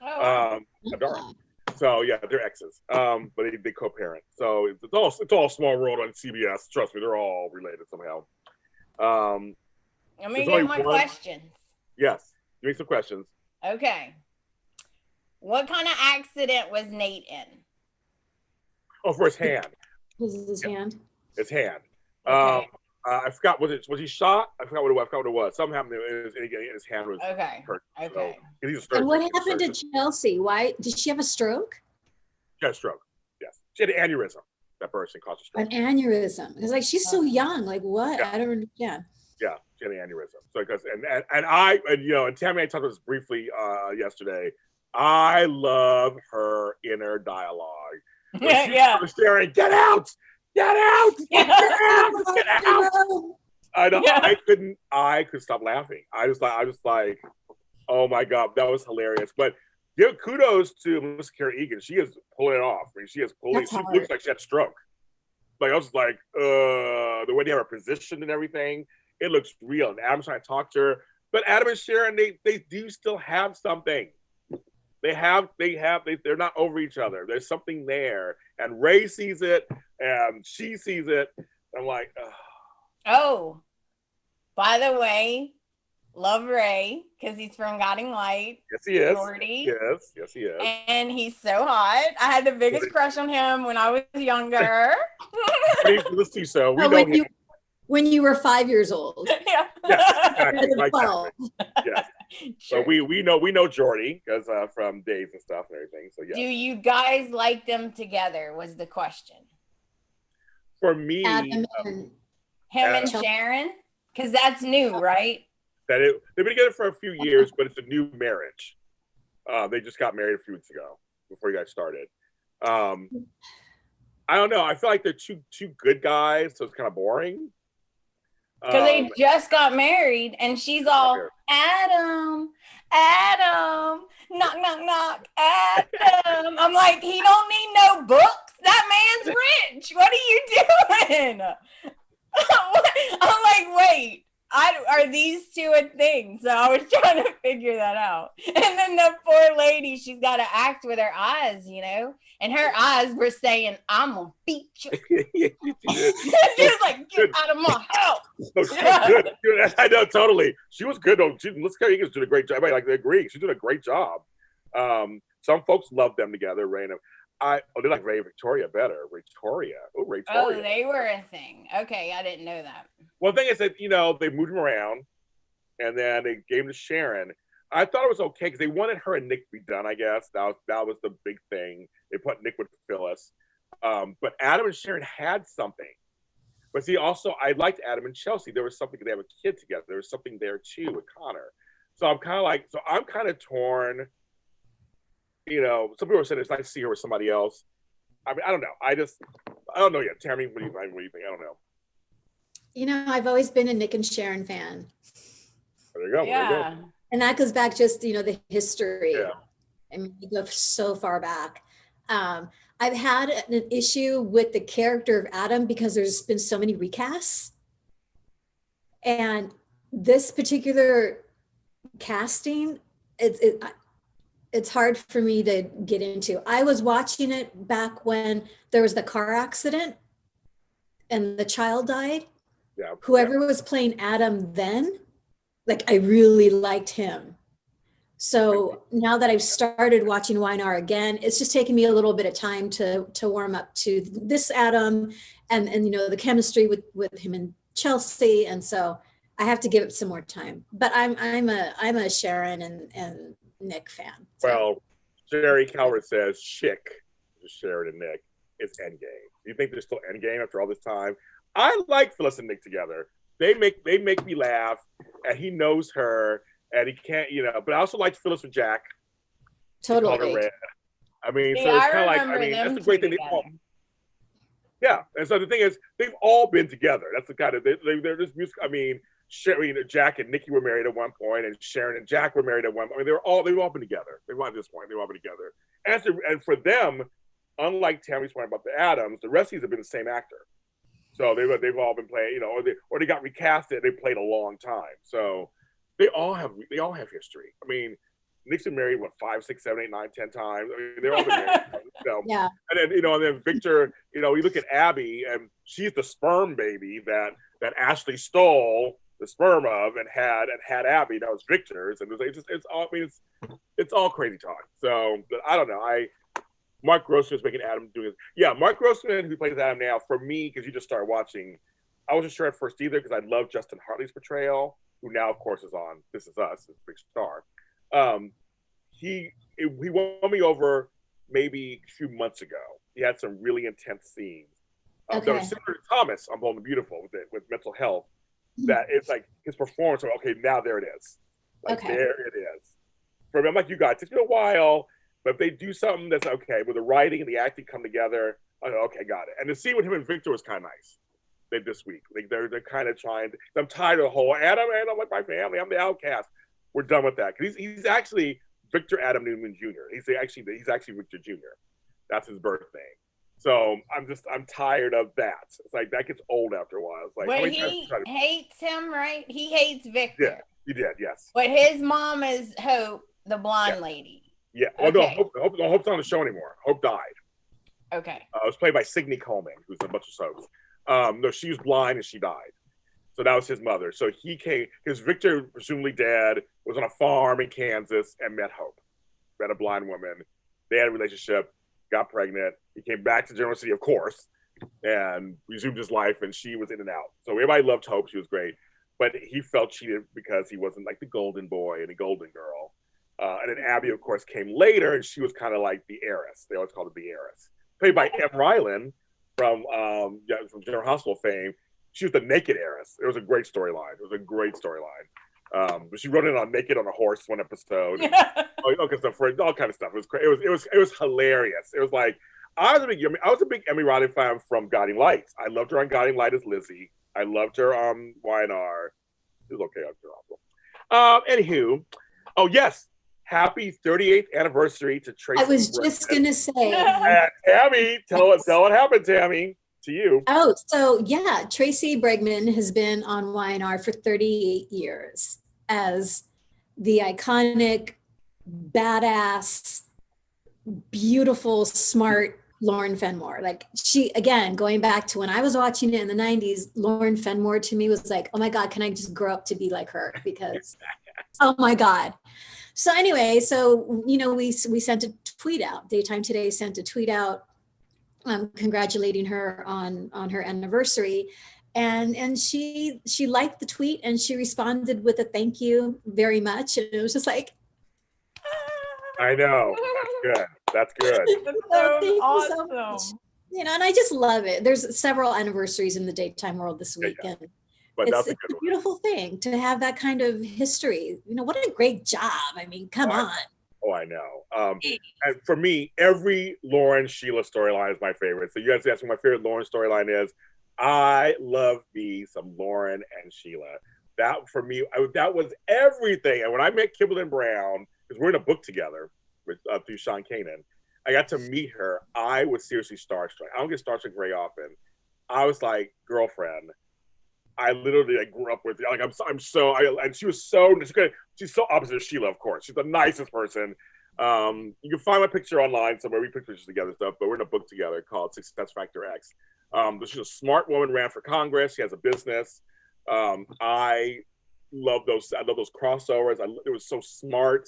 Oh. Adara. So yeah, they're exes. But they co-parent. So it's all small world on CBS. Trust me, they're all related somehow. Let me get my questions. Yes, give me some questions. Okay. What kind of accident was Nate in? Oh, for his hand. Was it his hand? His hand. Okay. I forgot. Was he shot? I forgot what it was. Something happened. His hand was hurt. Okay. So, and what happened to Chelsea? Why did she have a stroke? She had a stroke. Yes, she had an aneurysm. That person caused a stroke. An aneurysm. Because like she's so young. Like what? Yeah. I don't understand. Yeah, she had an aneurysm. So because and Tammy and I talked about this briefly yesterday. I love her inner dialogue. Yeah. Staring, get out! Get out! Get out! Get out! I know. Yeah. I could stop laughing. I was like, oh my God, that was hilarious. But give kudos to Melissa Carey Egan. She is pulling it off. I mean, she looks like she had a stroke. Like I was like, the way they have her positioned and everything, it looks real. And Adam's trying to talk to her. But Adam and Sharon, they do still have something. They're not over each other. There's something there. And Ray sees it and she sees it. I'm like, ugh. Oh, by the way, love Ray because he's from Guiding Light. Yes, he is. Gordy. Yes, he is. And he's so hot. I had the biggest crush on him when I was younger. Let's see. So we know him. When you were 5 years old. Yeah. Exactly. Yeah. Sure. So we know Jordy because from Days and stuff and everything. So yeah. Do you guys like them together? Was the question. For me, Adam him and Sharon, because that's new, right? They've been together for a few years, but it's a new marriage. They just got married a few weeks ago before you guys started. I don't know. I feel like they're two good guys, so it's kind of boring. Because they just got married, and she's all, Adam, knock, knock, knock, Adam. I'm like, he don't need no books. That man's rich. What are you doing? I'm like, wait, are these two a thing? So I was trying to figure that out. And then the poor lady, she's got to act with her eyes, and her eyes were saying, I'm going to beat you. She was like, get out of my house. Good. I know, totally. She was good, though. Let's Carey Egan's doing a great job. They agree. She's doing a great job. Some folks love them together, Ray and they like Ray and Victoria better. Victoria. Oh, they were a thing. Okay, I didn't know that. Well, the thing is that, they moved him around, and then they gave him to Sharon. I thought it was okay because they wanted her and Nick to be done, I guess. That was the big thing. They put Nick with Phyllis. But Adam and Sharon had something. But see, also, I liked Adam and Chelsea. There was something, they have a kid together. There was something there, too, with Connor. So I'm kind of torn. Some people are saying it's nice to see her with somebody else. I mean, I don't know. I don't know yet. Tammy, what do you think? I don't know. You know, I've always been a Nick and Sharon fan. There you go. Yeah. There you go. And that goes back just, you know, the history. Yeah. I mean, we go so far back. I've had an issue with the character of Adam because there's been so many recasts. And this particular casting, it's hard for me to get into. I was watching it back when there was the car accident and the child died. Yeah. Whoever was playing Adam then, like, I really liked him. So now that I've started watching Y&R again, it's just taken me a little bit of time to warm up to this Adam and you know, the chemistry with him and Chelsea. And so I have to give it some more time. But I'm a Sharon and Nick fan. So. Well, Sherry Calvert says Chick, Sharon and Nick, is Endgame. Do you think they're still Endgame after all this time? I like Phyllis and Nick together. They make me laugh, and he knows her, and he can't, you know. But I also like Phyllis with Jack. Totally. Red. I mean, See, so it's I kind of like, remember I mean, them that's the great thing. Yeah, and so the thing is, they've all been together. That's the kind of they're just music. I mean, Jack and Nikki were married at one point, and Sharon and Jack were married at one point. I mean, they've all been together. They've at this point, they've all been together. And for them, unlike Tammy's point about the Adams, the rest of these have been the same actor. So they've all been playing, you know, or they got recasted. They played a long time. So they all have history. I mean, Nick's been married 5, 6, 7, 8, 9, 10 times. I mean, they're all been married. So, yeah. And then and then Victor, you know, you look at Abby, and she's the sperm baby that Ashley stole the sperm of and had Abby. That was Victor's, and it's all crazy talk. So I don't know. Mark Grossman's making Adam doing it. Yeah, Mark Grossman, who plays Adam now, for me, because you just started watching, I wasn't sure at first either, because I love Justin Hartley's portrayal, who now, of course, is on This Is Us, a big star. He won me over maybe a few months ago. He had some really intense scenes. That were similar to Thomas on Bold and Beautiful with mental health. That it's like his performance. Okay, now there it is. There it is. For me, I'm like you guys. It took me a while, but if they do something that's okay, where the writing and the acting come together, I go, okay, got it. And the scene with him and Victor was kind of nice. This week, they're kind of trying. I'm tired of the whole Adam, like my family. I'm the outcast. We're done with that because he's actually Victor Adam Newman Jr. He's actually Victor Jr. That's his birth name. So I'm tired of that. It's like that gets old after a while. It's like, but he hates him, right? He hates Victor. Yeah, he did. Yes. But his mom is Hope, the blonde lady. Yeah. Well, okay. No, Hope's not on the show anymore. Hope died. Okay. It was played by Signe Coleman, who's in a bunch of soaps. No, she was blind and she died. So that was his mother. So he came, because Victor, presumably dad, was on a farm in Kansas and met Hope. Met a blind woman. They had a relationship, got pregnant. He came back to General City, of course, and resumed his life, and she was in and out. So everybody loved Hope. She was great. But he felt cheated because he wasn't like the golden boy and the golden girl. And then Abby, of course, came later, and she was kind of like the heiress. They always called her the heiress. Played by M. Rylan from General Hospital fame. She was the naked heiress. It was a great storyline. But she wrote it on naked on a horse one episode. All kind of stuff. It was hilarious. It was like I was a big Emmy Rylan fan from Guiding Lights. I loved her on Guiding Light as Lizzie. I loved her on Y&R. It was okay on General. Anywho, oh yes, happy 38th anniversary to Tracy. I was just gonna say, Tammy, tell what happened, Tammy. To you. Oh, so yeah, Tracy Bregman has been on Y&R for 38 years as the iconic, badass, beautiful, smart Lauren Fenmore. Like she, again, going back to when I was watching it in the 90s, Lauren Fenmore to me was like, oh my God, can I just grow up to be like her? Because, oh my God. So anyway, we sent a tweet out. Daytime Today sent a tweet out congratulating her on her anniversary, and she liked the tweet and she responded with a thank you very much, and it was just like, I know, that's good. That's so awesome. So and I just love it. There's several anniversaries in the daytime world this week, and it's a beautiful thing to have that kind of history. What a great job. I mean, come on. Oh, I know. And for me, every Lauren Sheila storyline is my favorite. So you guys ask me my favorite Lauren storyline is. I love me some Lauren and Sheila. That for me, that was everything. And when I met Kimberly Brown, because we're in a book together with through Sean Kanan, I got to meet her. I was seriously starstruck. I don't get starstruck very often. I was like, girlfriend. I literally grew up with you. Like and she was so good. She's so opposite of Sheila, of course. She's the nicest person. You can find my picture online somewhere. We put pictures together and stuff, but we're in a book together called Success Factor X. But she's a smart woman, ran for Congress. She has a business. I love those crossovers. It was so smart.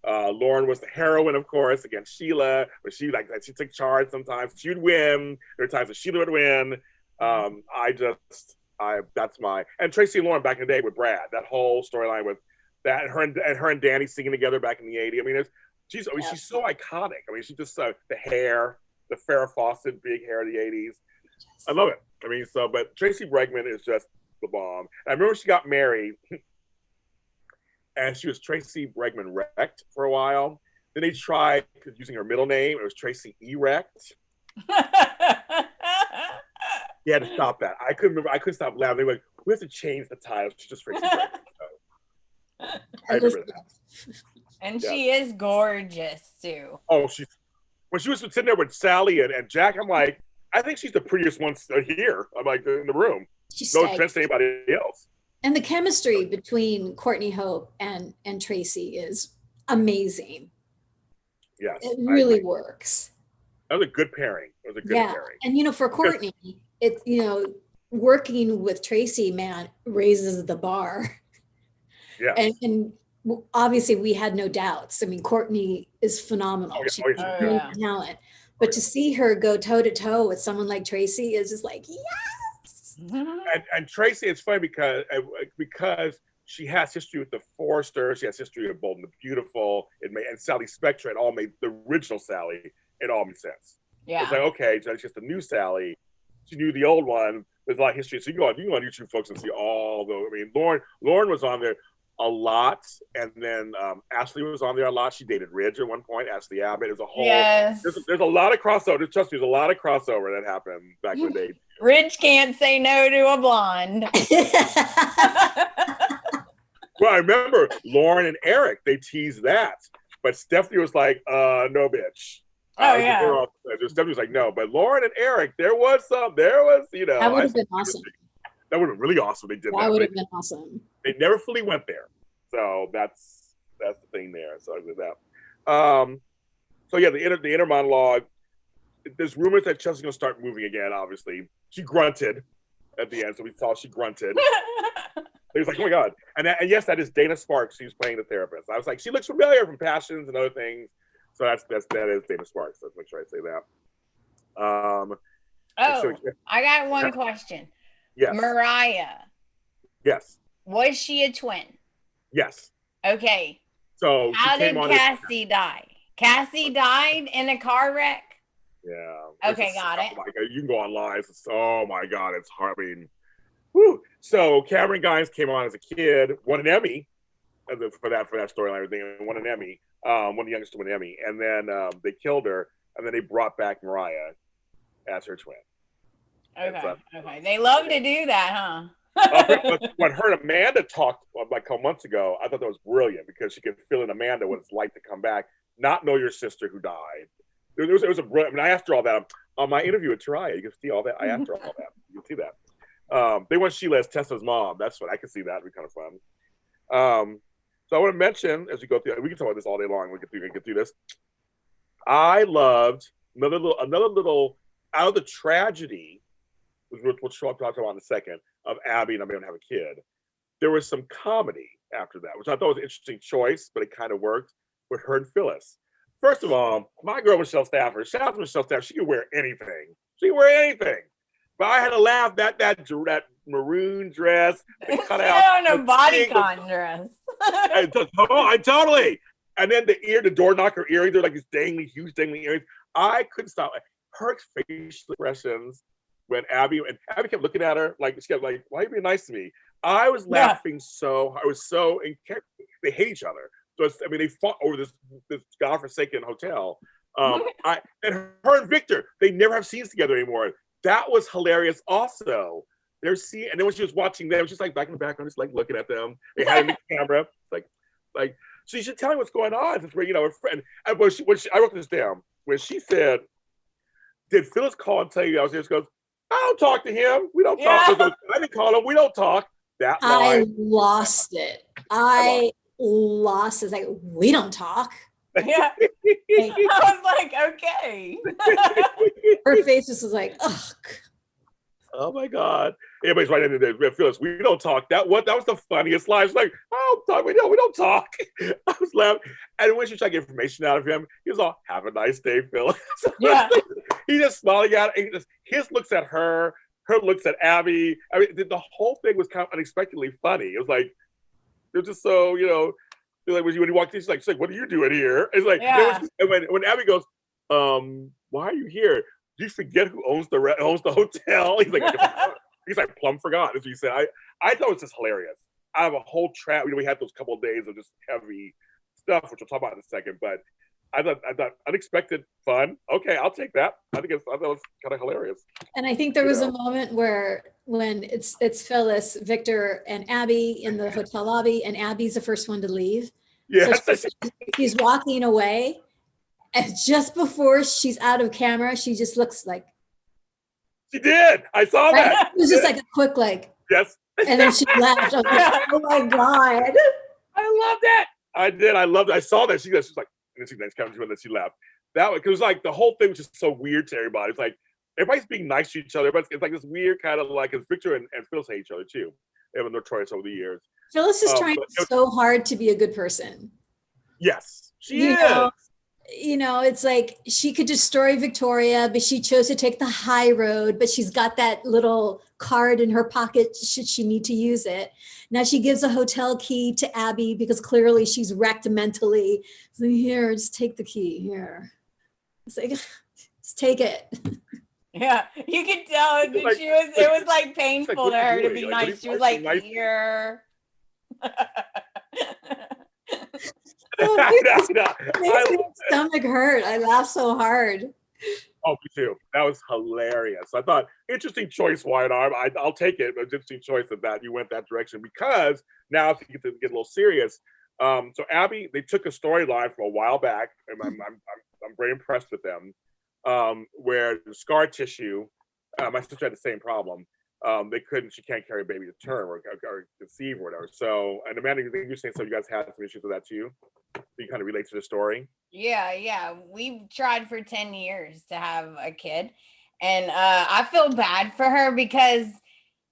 Lauren was the heroine, of course, against Sheila, but she took charge sometimes. She would win. There were times that Sheila would win. That's my, and Tracy and Lauren back in the day with Brad, that whole storyline with that, and her and Danny singing together back in the 80s. I mean, she's so iconic. I mean, she just, the hair, the Farrah Fawcett big hair of the 80s. I love it. I mean, but Tracy Bregman is just the bomb. And I remember she got married and she was Tracy Bregman Wrecked for a while. Then they tried using her middle name. It was Tracy Erect. You had to stop that. I couldn't stop laughing. They were like, we have to change the title. She's just Tracy Bregman. So, I remember that. And she is gorgeous too. Oh, when she was sitting there with Sally and Jack, I'm like, I think she's the prettiest one here. I'm like, in the room. No offense to anybody else. And the chemistry between Courtney Hope and Tracy is amazing. Yes. It really works. That was a good pairing. It was a good pairing. And, for Courtney, working with Tracy, man, raises the bar. Yeah. And obviously we had no doubts. I mean, Courtney is phenomenal. She's great talent. But to see her go toe to toe with someone like Tracy is just like, yes. And Tracy, it's funny because she has history with the Forrester. She has history with Bold and the Beautiful. And Sally Spectra. It all made the original Sally. It all made sense. Yeah. It's like, okay, so it's just a new Sally. She knew the old one. There's a lot of history. So you can go on YouTube, folks, and see all the. I mean, Lauren was on there a lot, and then Ashley was on there a lot. She dated Ridge at one point. Ashley Abbott. There's a whole. Yes. There's a lot of crossover. Trust me, there's a lot of crossover that happened back in the day. Ridge can't say no to a blonde. Well, I remember Lauren and Eric. They teased that, but Stephanie was like, "No, bitch." Stephanie was like, "No," but Lauren and Eric, there was, That would have been awesome. That would have been really awesome. They did that. That would have been awesome. They never fully went there, so that's the thing there. So I did that. So yeah, the inner monologue. There's rumors that Chelsea's gonna start moving again. Obviously, she grunted at the end, so we saw she grunted. He was like, "Oh my god!" And yes, that is Dana Sparks. She's playing the therapist. I was like, she looks familiar from Passions and other things. So that is Dana Sparks. Let's make sure I say that. I got one question. Yes. Mariah. Yes. Was she a twin? Yes. Okay. So how did Cassie die? Cassie died in a car wreck? Yeah. Okay, got it. Oh my God, you can go online. Oh my God, it's hard. I mean, whew. So Cameron Guines came on as a kid, won an Emmy for that storyline, everything, and won an Emmy. One of the youngest to win an Emmy, and then they killed her, and then they brought back Mariah as her twin. Okay. They love to do that, huh? When her and Amanda talked like a couple months ago, I thought that was brilliant because she could fill in Amanda what it's like to come back, not know your sister who died. It was a brilliant. I mean, I asked her all that on my interview with Taraya. You can see all that. I asked her all that. You can see that. They want Sheila as Tessa's mom. That's what I can see. That would be kind of fun. So I want to mention as we go through. We can talk about this all day long. We can get through this. I loved another little out of the tragedy, which we'll talk about in a second, of Abby and I'm going to have a kid. There was some comedy after that, which I thought was an interesting choice, but it kind of worked with her and Phyllis. First of all, my girl Michelle Stafford, shout out to Michelle Stafford, she could wear anything. She could wear anything. But I had to laugh that maroon dress, the cutout. On a bodycon dress. I totally. And then the door knocker earrings, they're like these huge dangly earrings. I couldn't stop. Her facial expressions when Abby kept looking at her like she kept like, "Why are you being nice to me?" I was laughing they hate each other, So I mean, they fought over this godforsaken hotel. And her and Victor, they never have scenes together anymore. That was hilarious. Also, and then when she was watching them, she's like back in the background, just like looking at them. They had in the camera, like. So you should tell me what's going on. Since we're, her friend. And when I wrote this down, when she said, "Did Phyllis call and tell you I was here?" She goes, "I don't talk to him. We don't talk." She goes, "I didn't call him. We don't talk." That line. I lost it. I lost it. It's like, we don't talk. Yeah. I was like, okay. Her face just was like, ugh. Oh my God. Everybody's right in there. Phyllis, we don't talk. That was the funniest line. She's like, "Oh, we don't talk." I was laughing. And when she tried to get information out of him, he was all, "Have a nice day, Phyllis." Yeah. He just smiling at her. His looks at her looks at Abby. I mean, the whole thing was kind of unexpectedly funny. It was like, it was just so, like when he walked in, she's like, "What are you doing here?" It's like, and when Abby goes, "Why are you here? Do you forget who owns the hotel?" He's like, "Plum forgot," as you said. I thought it was just hilarious. I have a whole trap. We had those couple of days of just heavy stuff, which we'll talk about in a second. But I thought unexpected fun. Okay, I'll take that. I thought it was kind of hilarious. And I think there was a moment when it's Phyllis, Victor, and Abby in the hotel lobby, and Abby's the first one to leave. Yeah, so she's walking away. And just before she's out of camera, she just looks like. She did. I saw that. It was just like a quick Yes. And then she left. I was like, oh my God. I love that. I did. I loved it. I saw that. She's like, and then she comes and then she left. That was, because like the whole thing was just so weird to everybody. It's like everybody's being nice to each other, but it's like this weird kind of like, because Victor and Phyllis hate each other too. They have been notorious over the years. Phyllis is trying so hard to be a good person. Yes, she is. It's like she could destroy Victoria, but she chose to take the high road, but she's got that little card in her pocket should she need to use it. Now she gives a hotel key to Abby because clearly she's wrecked mentally. So here, just take the key here. It's like, just take it. Yeah, you could tell it was like painful to her to be nice. She was like, here. My stomach hurt. I laughed so hard. Oh, me too. That was hilarious. I thought, interesting choice, Wyatt Arm. I'll take it, but interesting choice of that. You went that direction because now if you get a little serious. So Abby, they took a storyline from a while back, and I'm very impressed with them. Where the scar tissue, my sister had the same problem. She can't carry a baby to term or conceive or whatever. So, and Amanda, you think you're saying so you guys had some issues with that too? You kind of relate to the story? Yeah. We've tried for 10 years to have a kid. And I feel bad for her because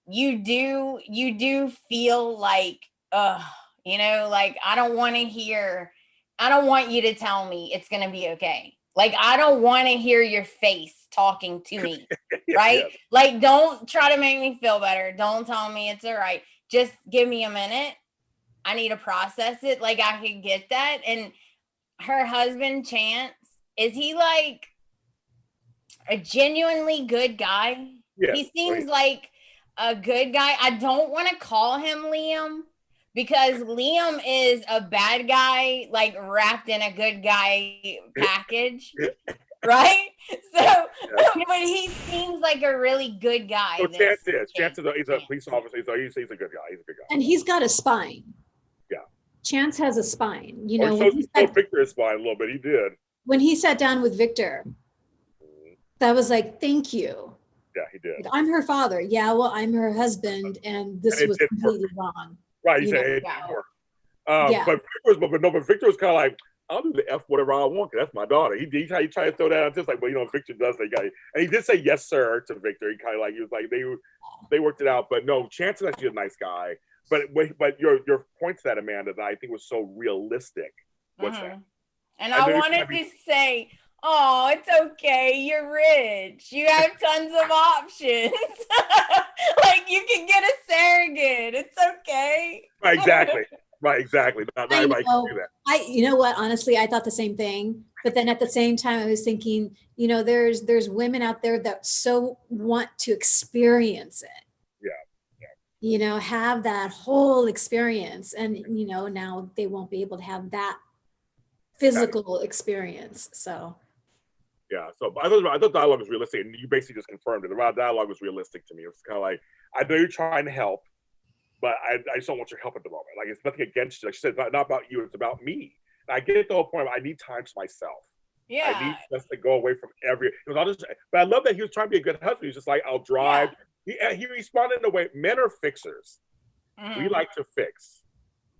you do feel like, like I don't want you to tell me it's going to be okay. Like, I don't want to hear your face talking to me, right? Yes. Like, don't try to make me feel better. Don't tell me it's all right. Just give me a minute. I need to process it. Like, I could get that. And her husband, Chance, is he like a genuinely good guy? Yes, he seems like a good guy. I don't want to call him Liam, because Liam is a bad guy, like wrapped in a good guy package, right? So, but he seems like a really good guy. So Chance is he's a police officer. He's a good guy. He's a good guy. And he's got a spine. Yeah. Chance has a spine. He showed Victor his spine a little bit. He did. When he sat down with Victor, that was like, thank you. Yeah, he did. Like, I'm her father. Yeah, well, I'm her husband, and this was completely wrong. Right, he said it didn't work. But Victor was kind of like, I'll do the F whatever I want, because that's my daughter. He tried to throw that out, just like, well, Victor does that guy. And he did say yes, sir, to Victor. He kind of like, he was like, they worked it out. But no, Chance is actually a nice guy. But your point to that, Amanda, that I think was so realistic. What's that? And I wanted to say, oh, it's okay. You're rich. You have tons of options. Like, you can get a surrogate. It's okay. Right, exactly. Not everybody can do that. You know what? Honestly, I thought the same thing. But then at the same time, I was thinking, there's women out there that so want to experience it. Yeah. you know, have that whole experience. And, you know, now they won't be able to have that physical experience. So. Yeah, so I thought dialogue was realistic, and you basically just confirmed it. The dialogue was realistic to me. It was kind of like, I know you're trying to help, but I just don't want your help at the moment. Like, it's nothing against you. Like she said, not about you, it's about me. And I get the whole point. I need time to myself. Yeah. I need just to go away from but I love that he was trying to be a good husband. He's just like, I'll drive. Yeah. He responded in a way, men are fixers. Mm-hmm. We like to fix.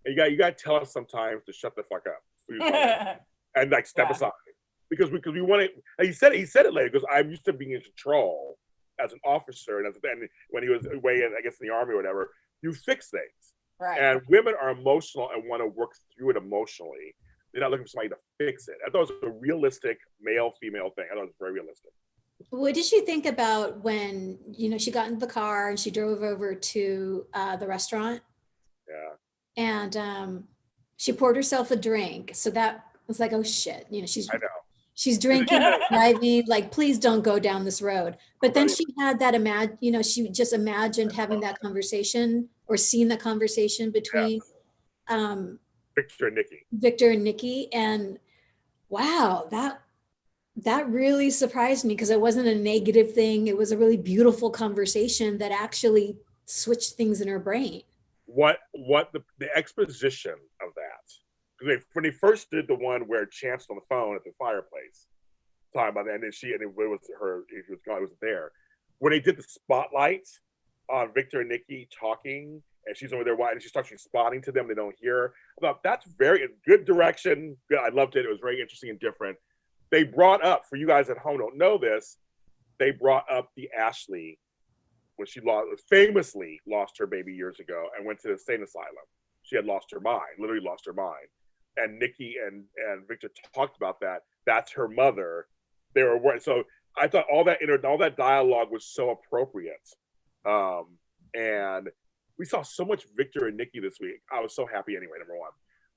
And you got to tell us sometimes to shut the fuck up. And like step aside. Because we want it. He said it later, because I'm used to being in control as an officer, and when he was away in, I guess, in the army or whatever, you fix things. Right. And women are emotional and want to work through it emotionally. They're not looking for somebody to fix it. I thought it was a realistic male-female thing. I thought it was very realistic. What did you think about when, you know, she got in the car and she drove over to the restaurant? Yeah. And she poured herself a drink. So that was like, oh shit, you know, I know. She's drinking, driving, like, please don't go down this road. But then she had that you know, she just imagined having that conversation or seeing the conversation between Victor and Nikki. And wow, that really surprised me, because it wasn't a negative thing. It was a really beautiful conversation that actually switched things in her brain. What the exposition of that. When they first did the one where Chance on the phone at the fireplace, talking about that, and it was her, he was gone, it wasn't there. When they did the spotlight on Victor and Nikki talking, and she's over there, and she starts responding to them, they don't hear her. I thought that's very good direction. I loved it. It was very interesting and different. They brought up, for you guys at home don't know this, they brought up the Ashley when she famously lost her baby years ago and went to the insane asylum. She had lost her mind, literally lost her mind. And Nikki and Victor talked about that. That's her mother. They were worried. So I thought all that dialogue was so appropriate. And we saw so much Victor and Nikki this week. I was so happy anyway, number one.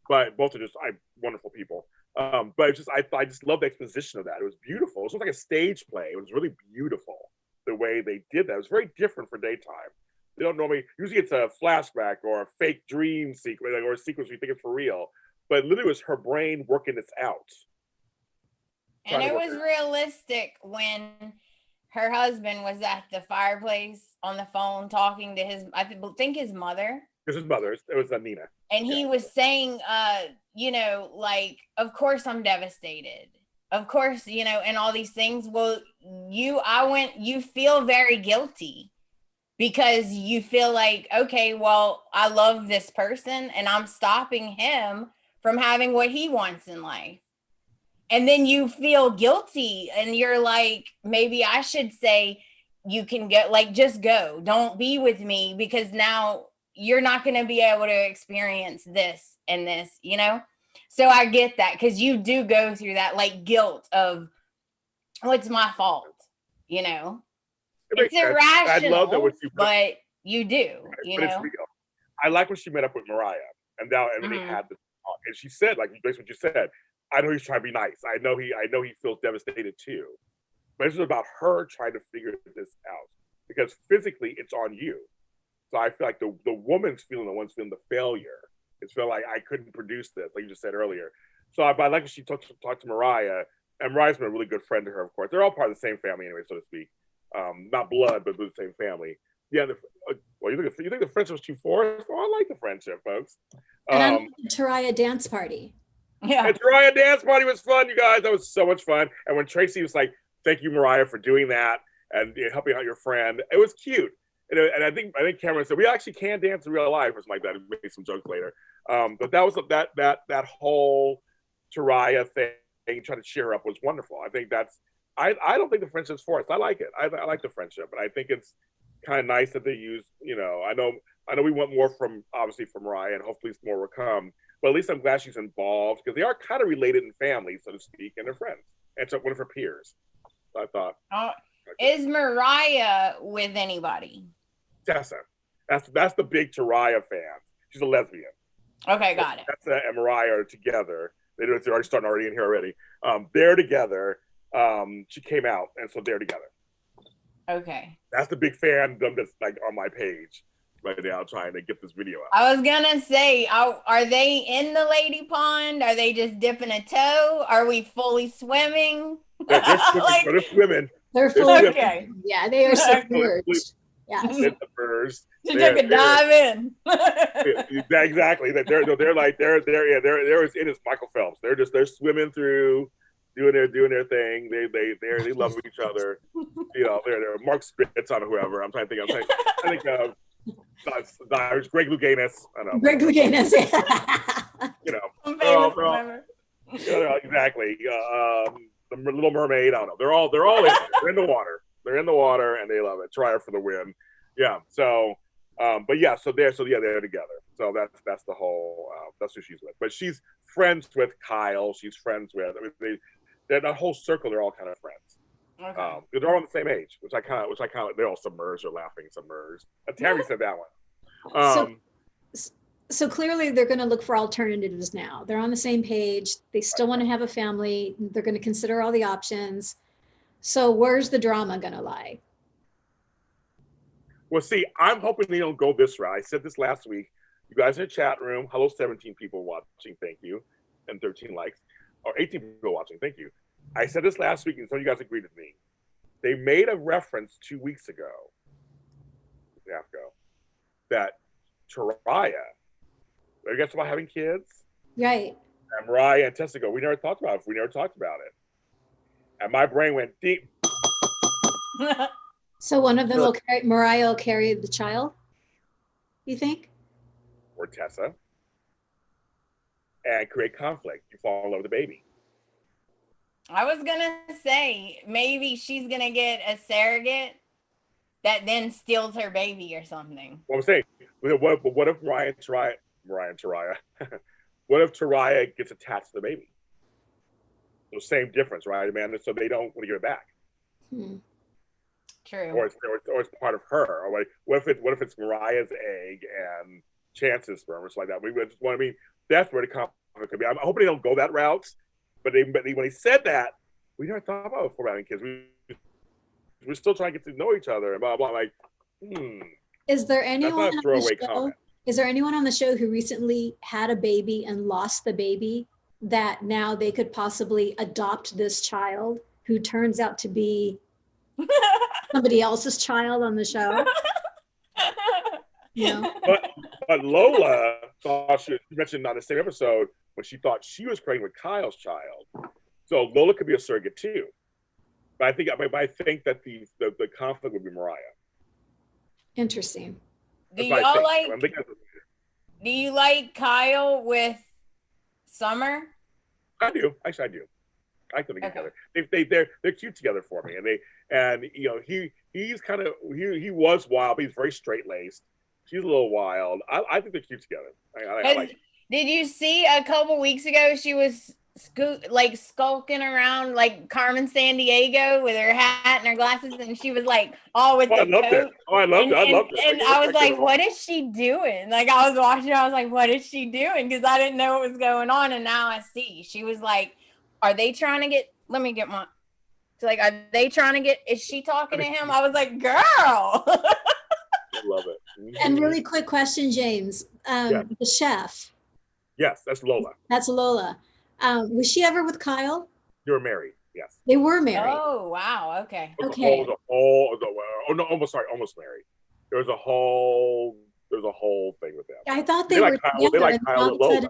But both are just wonderful people. But it's just I just love the exposition of that. It was beautiful. It was like a stage play. It was really beautiful the way they did that. It was very different for daytime. They don't normally, usually it's a flashback or a fake dream sequence, or a sequence we think it's for real. But literally, it was her brain working this out. And it was realistic when her husband was at the fireplace on the phone talking to I think his mother. It was his mother. It was Nina. And he was saying, you know, like, of course I'm devastated. Of course, you know, and all these things. Well, you feel very guilty, because you feel like, okay, well, I love this person and I'm stopping him from having what he wants in life. And then you feel guilty and you're like, maybe I should say, you can get, like, just go, don't be with me, because now you're not going to be able to experience this and this, you know? So I get that, because you do go through that, like, guilt of, oh, it's my fault, you know? It's irrational, I love that but you do, you know? I like when she met up with Mariah, and when they had the talk, and she said, like, based on what you said, I know he's trying to be nice. I know he feels devastated too, but it's about her trying to figure this out, because physically it's on you. So I feel like the woman's feeling the one's feeling the failure. It's feel like I couldn't produce this, like you just said earlier. So I like when she talked to Mariah, and Mariah's been a really good friend to her. Of course, they're all part of the same family anyway, so to speak. Not blood, but the same family. Yeah. Well, you think the friendship was too forced? Oh, I like the friendship, folks. And I like the Taraya dance party. Yeah. The Taraya dance party was fun, you guys. That was so much fun. And when Tracy was like, "Thank you, Mariah, for doing that and helping out your friend," it was cute. And I think Cameron said we actually can dance in real life or something like that. We made some jokes later. But that was that whole Taraya thing, trying to cheer her up, was wonderful. I think I don't think the friendship's forced. I like it. I like the friendship, but I think it's kind of nice that they use, I know we want more from Mariah, and hopefully more will come, but at least I'm glad she's involved, because they are kind of related in family, so to speak, and they're friends. And so one of her peers. So I thought. Is Mariah with anybody? Tessa. That's the big Taraya fan. She's a lesbian. Okay, got it. Tessa and Mariah are together. They're already starting in here already. They're together. She came out, and so they're together. Okay. That's the big fan that's like on my page. right now trying to get this video out. I was gonna say, are they in the lady pond? Are they just dipping a toe? Are we fully swimming? They're swimming. Like, They're swimming. They're fully, okay. yeah, they are submerged. Yes. They're submerged. She took a dive in. Exactly. They're in as Michael Phelps. They're swimming through, doing their thing. They love each other. You know, they're Mark Spitz on whoever. I'm trying to think. I think it's Greg Louganis. I don't know. Greg Louganis. You know. Famous exactly. The Little Mermaid. I don't know. They're all in it. They're in the water. They're in the water and they love it. Try her for the win. Yeah. So, but yeah. So they're together. So that's the whole. That's who she's with. But she's friends with Kyle. She's friends with. I mean, they're that whole circle. They're all kind of friends. Okay. They're all on the same age, which I kind of. They're all submerged or laughing submerged. Tammy said that one. So clearly they're going to look for alternatives now. They're on the same page. They still want to have a family. They're going to consider all the options. So where's the drama going to lie? Well, see, I'm hoping they don't go this route. I said this last week. You guys in the chat room. Hello, 17 people watching. Thank you. And 13 likes. Or 18 people watching. Thank you. I said this last week, and some of you guys agreed with me. They made a reference 2 weeks ago, that Mariah, I guess about having kids, Right. and Mariah and Tessa go, we never talked about it. And my brain went deep. So one of them will carry, Mariah will carry the child, you think? Or Tessa. And create conflict. You fall in love with the baby. I was gonna say maybe she's gonna get a surrogate that then steals her baby or something. What I'm saying, what if Mariah and Tariah, what if Tariah gets attached to the baby? So same difference, right, Amanda? So they don't want to give it back. True. Or it's part of her. Or like, what if it's Mariah's egg and Chance's sperm or something like that? We just want to be. That's where the conflict could be. I'm hoping they don't go that route. But when he said that, we never thought about it before having kids. We're still trying to get to know each other and blah blah. Like, Is there anyone that's not a throwaway comment. Is there anyone on the show who recently had a baby and lost the baby that now they could possibly adopt this child who turns out to be somebody else's child on the show? No. But Lola thought she mentioned on the same episode when she thought she was pregnant with Kyle's child. So Lola could be a surrogate too. But I think that the conflict would be Mariah. Interesting. Do you like Kyle with Summer? I do. Actually, I do. I like them together. They're cute together for me, and you know he's kind of he was wild, but he's very straight laced. She's a little wild. I think they're cute together. I like it. Did you see a couple weeks ago she was skulking around like Carmen Sandiego with her hat and her glasses, and she was like all with the coat. I loved it. And I was like, what is she doing? Like I was watching, I was like, what is she doing? Because I didn't know what was going on, and now I see. She was like, are they trying to get? Let me get my. She's like, are they trying to get? Is she talking to him? I was like, girl. I love it. And really quick question, James. The chef. Yes, that's Lola. That's Lola. Was she ever with Kyle? They were married. Yes. They were married. Oh wow. Okay. Almost married. There's a whole thing with them. I thought they were like Kyle, together. they like Kyle with Lola.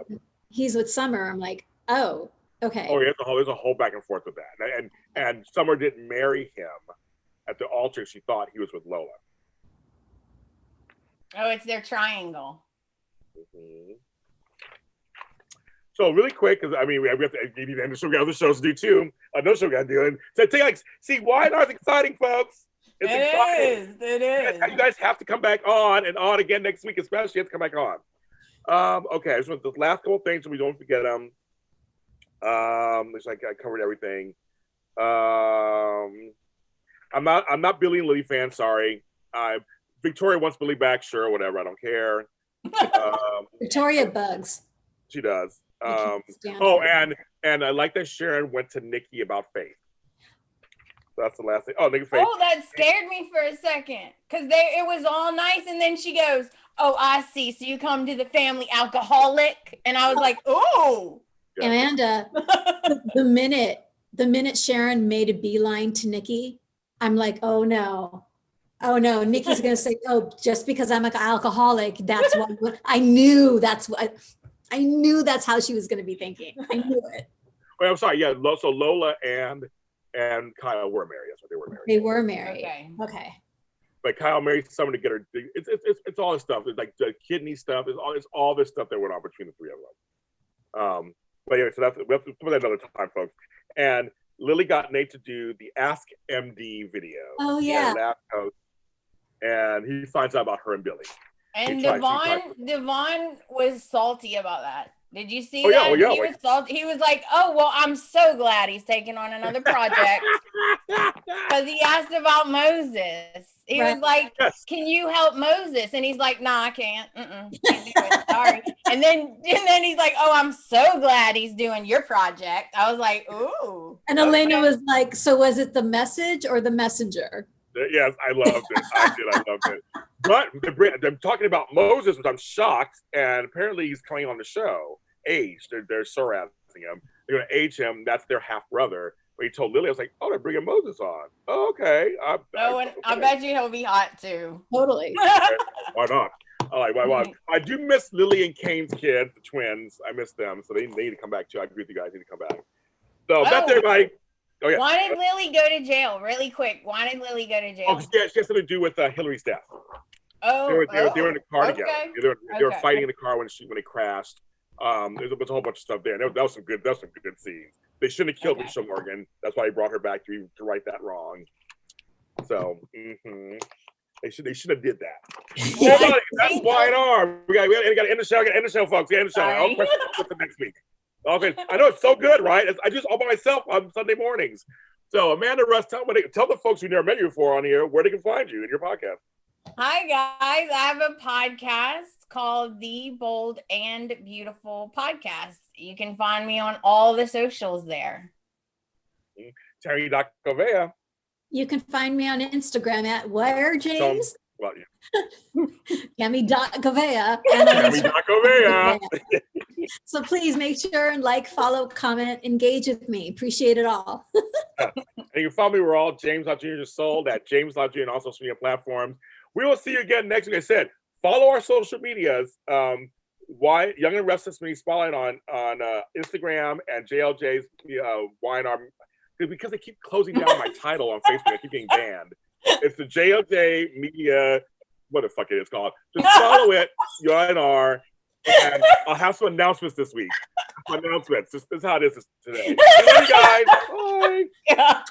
He's with Summer. I'm like, oh, okay. Oh, there's a whole back and forth with that. And Summer didn't marry him at the altar. She thought he was with Lola. Oh, it's their triangle. Mm-hmm. So really quick, because I mean, we have to end the show. We got other shows to do too. Another show we got to do. And so see, why not? It's exciting, folks. It's exciting. It is. You guys have to come back on and on again next week, especially. You have to come back on. Okay, I just want the last couple of things so we don't forget them. Looks like I covered everything. I'm not Billy and Lily fan. Sorry. Victoria wants Billy back. Sure, whatever. I don't care. Victoria bugs. She does. And I like that Sharon went to Nikki about Faith. That's the last thing. Oh, Nikki Faith. Oh, that scared me for a second because it was all nice, and then she goes, oh, I see. So you come to the family alcoholic, and I was like, oh. Yeah. Amanda, the minute Sharon made a beeline to Nikki, I'm like, oh no, Nikki's gonna say, oh, just because I'm an alcoholic, that's what I knew. I knew that's how she was gonna be thinking. I knew it. Wait, I'm sorry. Yeah, so Lola and Kyle were married. That's what they were married. They were married. Okay. But Kyle married someone to get her. It's all this stuff. It's like the kidney stuff. It's all this stuff that went on between the three of them. But anyway, so we have to put that another time, folks. And Lily got Nate to do the Ask MD video. Oh yeah. And he finds out about her and Billy. And Devon was salty about that. Did you see that? Yeah, he was salty. He was like, oh, well, I'm so glad he's taking on another project. Because he asked about Moses. He was like, can you help Moses? And he's like, nah, I can't. Can't do it. Sorry. And then he's like, oh, I'm so glad he's doing your project. I was like, ooh. And Elena was like, so was it the message or the messenger? Yes, I loved it. I loved it. But they're talking about Moses, which I'm shocked. And apparently he's coming on the show, aged. They're surrounding him. They're going to age him. That's their half brother. But he told Lily, I was like, oh, they're bringing Moses on. Oh, okay. I bet you he'll be hot too. Totally. Why not? I do miss Lily and Kane's kids, the twins. I miss them. So they need to come back too. I agree with you guys. They need to come back. So that's everybody. Oh, yeah. Why did Lily go to jail? Really quick. Why did Lily go to jail? Oh, she has something to do with Hillary's death. Oh, they were in the car together. They were fighting in the car when they crashed. There's a whole bunch of stuff there. That was some good scenes. They shouldn't have killed Michelle Morgan. That's why he brought her back to right that wrong. So they should have did that. Yeah, that's Y&R. We got to end the show. Folks. End the show. I'll question for next week. Okay, I know it's so good, right? I do this all by myself on Sunday mornings. So Amanda, Russ, tell the folks who never met you before on here where they can find you in your podcast. Hi guys, I have a podcast called The Bold and Beautiful Podcast. You can find me on all the socials there. Tami Goveia. You can find me on Instagram at where, James? Tami.Goveia. Tami.Goveia. So please make sure and follow, comment, engage with me. Appreciate it all. And you can follow me. We're all James Lott Jr. Sold at James Lott Jr. and all social media platforms. We will see you again next week. I said, follow our social medias. Young and Restless Mini Spotlight on Instagram and JLJ's Y&R. Because they keep closing down my title on Facebook, I keep getting banned. It's the JLJ Media, what the fuck it is called. Just follow it, Y&R, and I'll have some announcements this week. This is how it is today. See you guys. Bye. Yeah.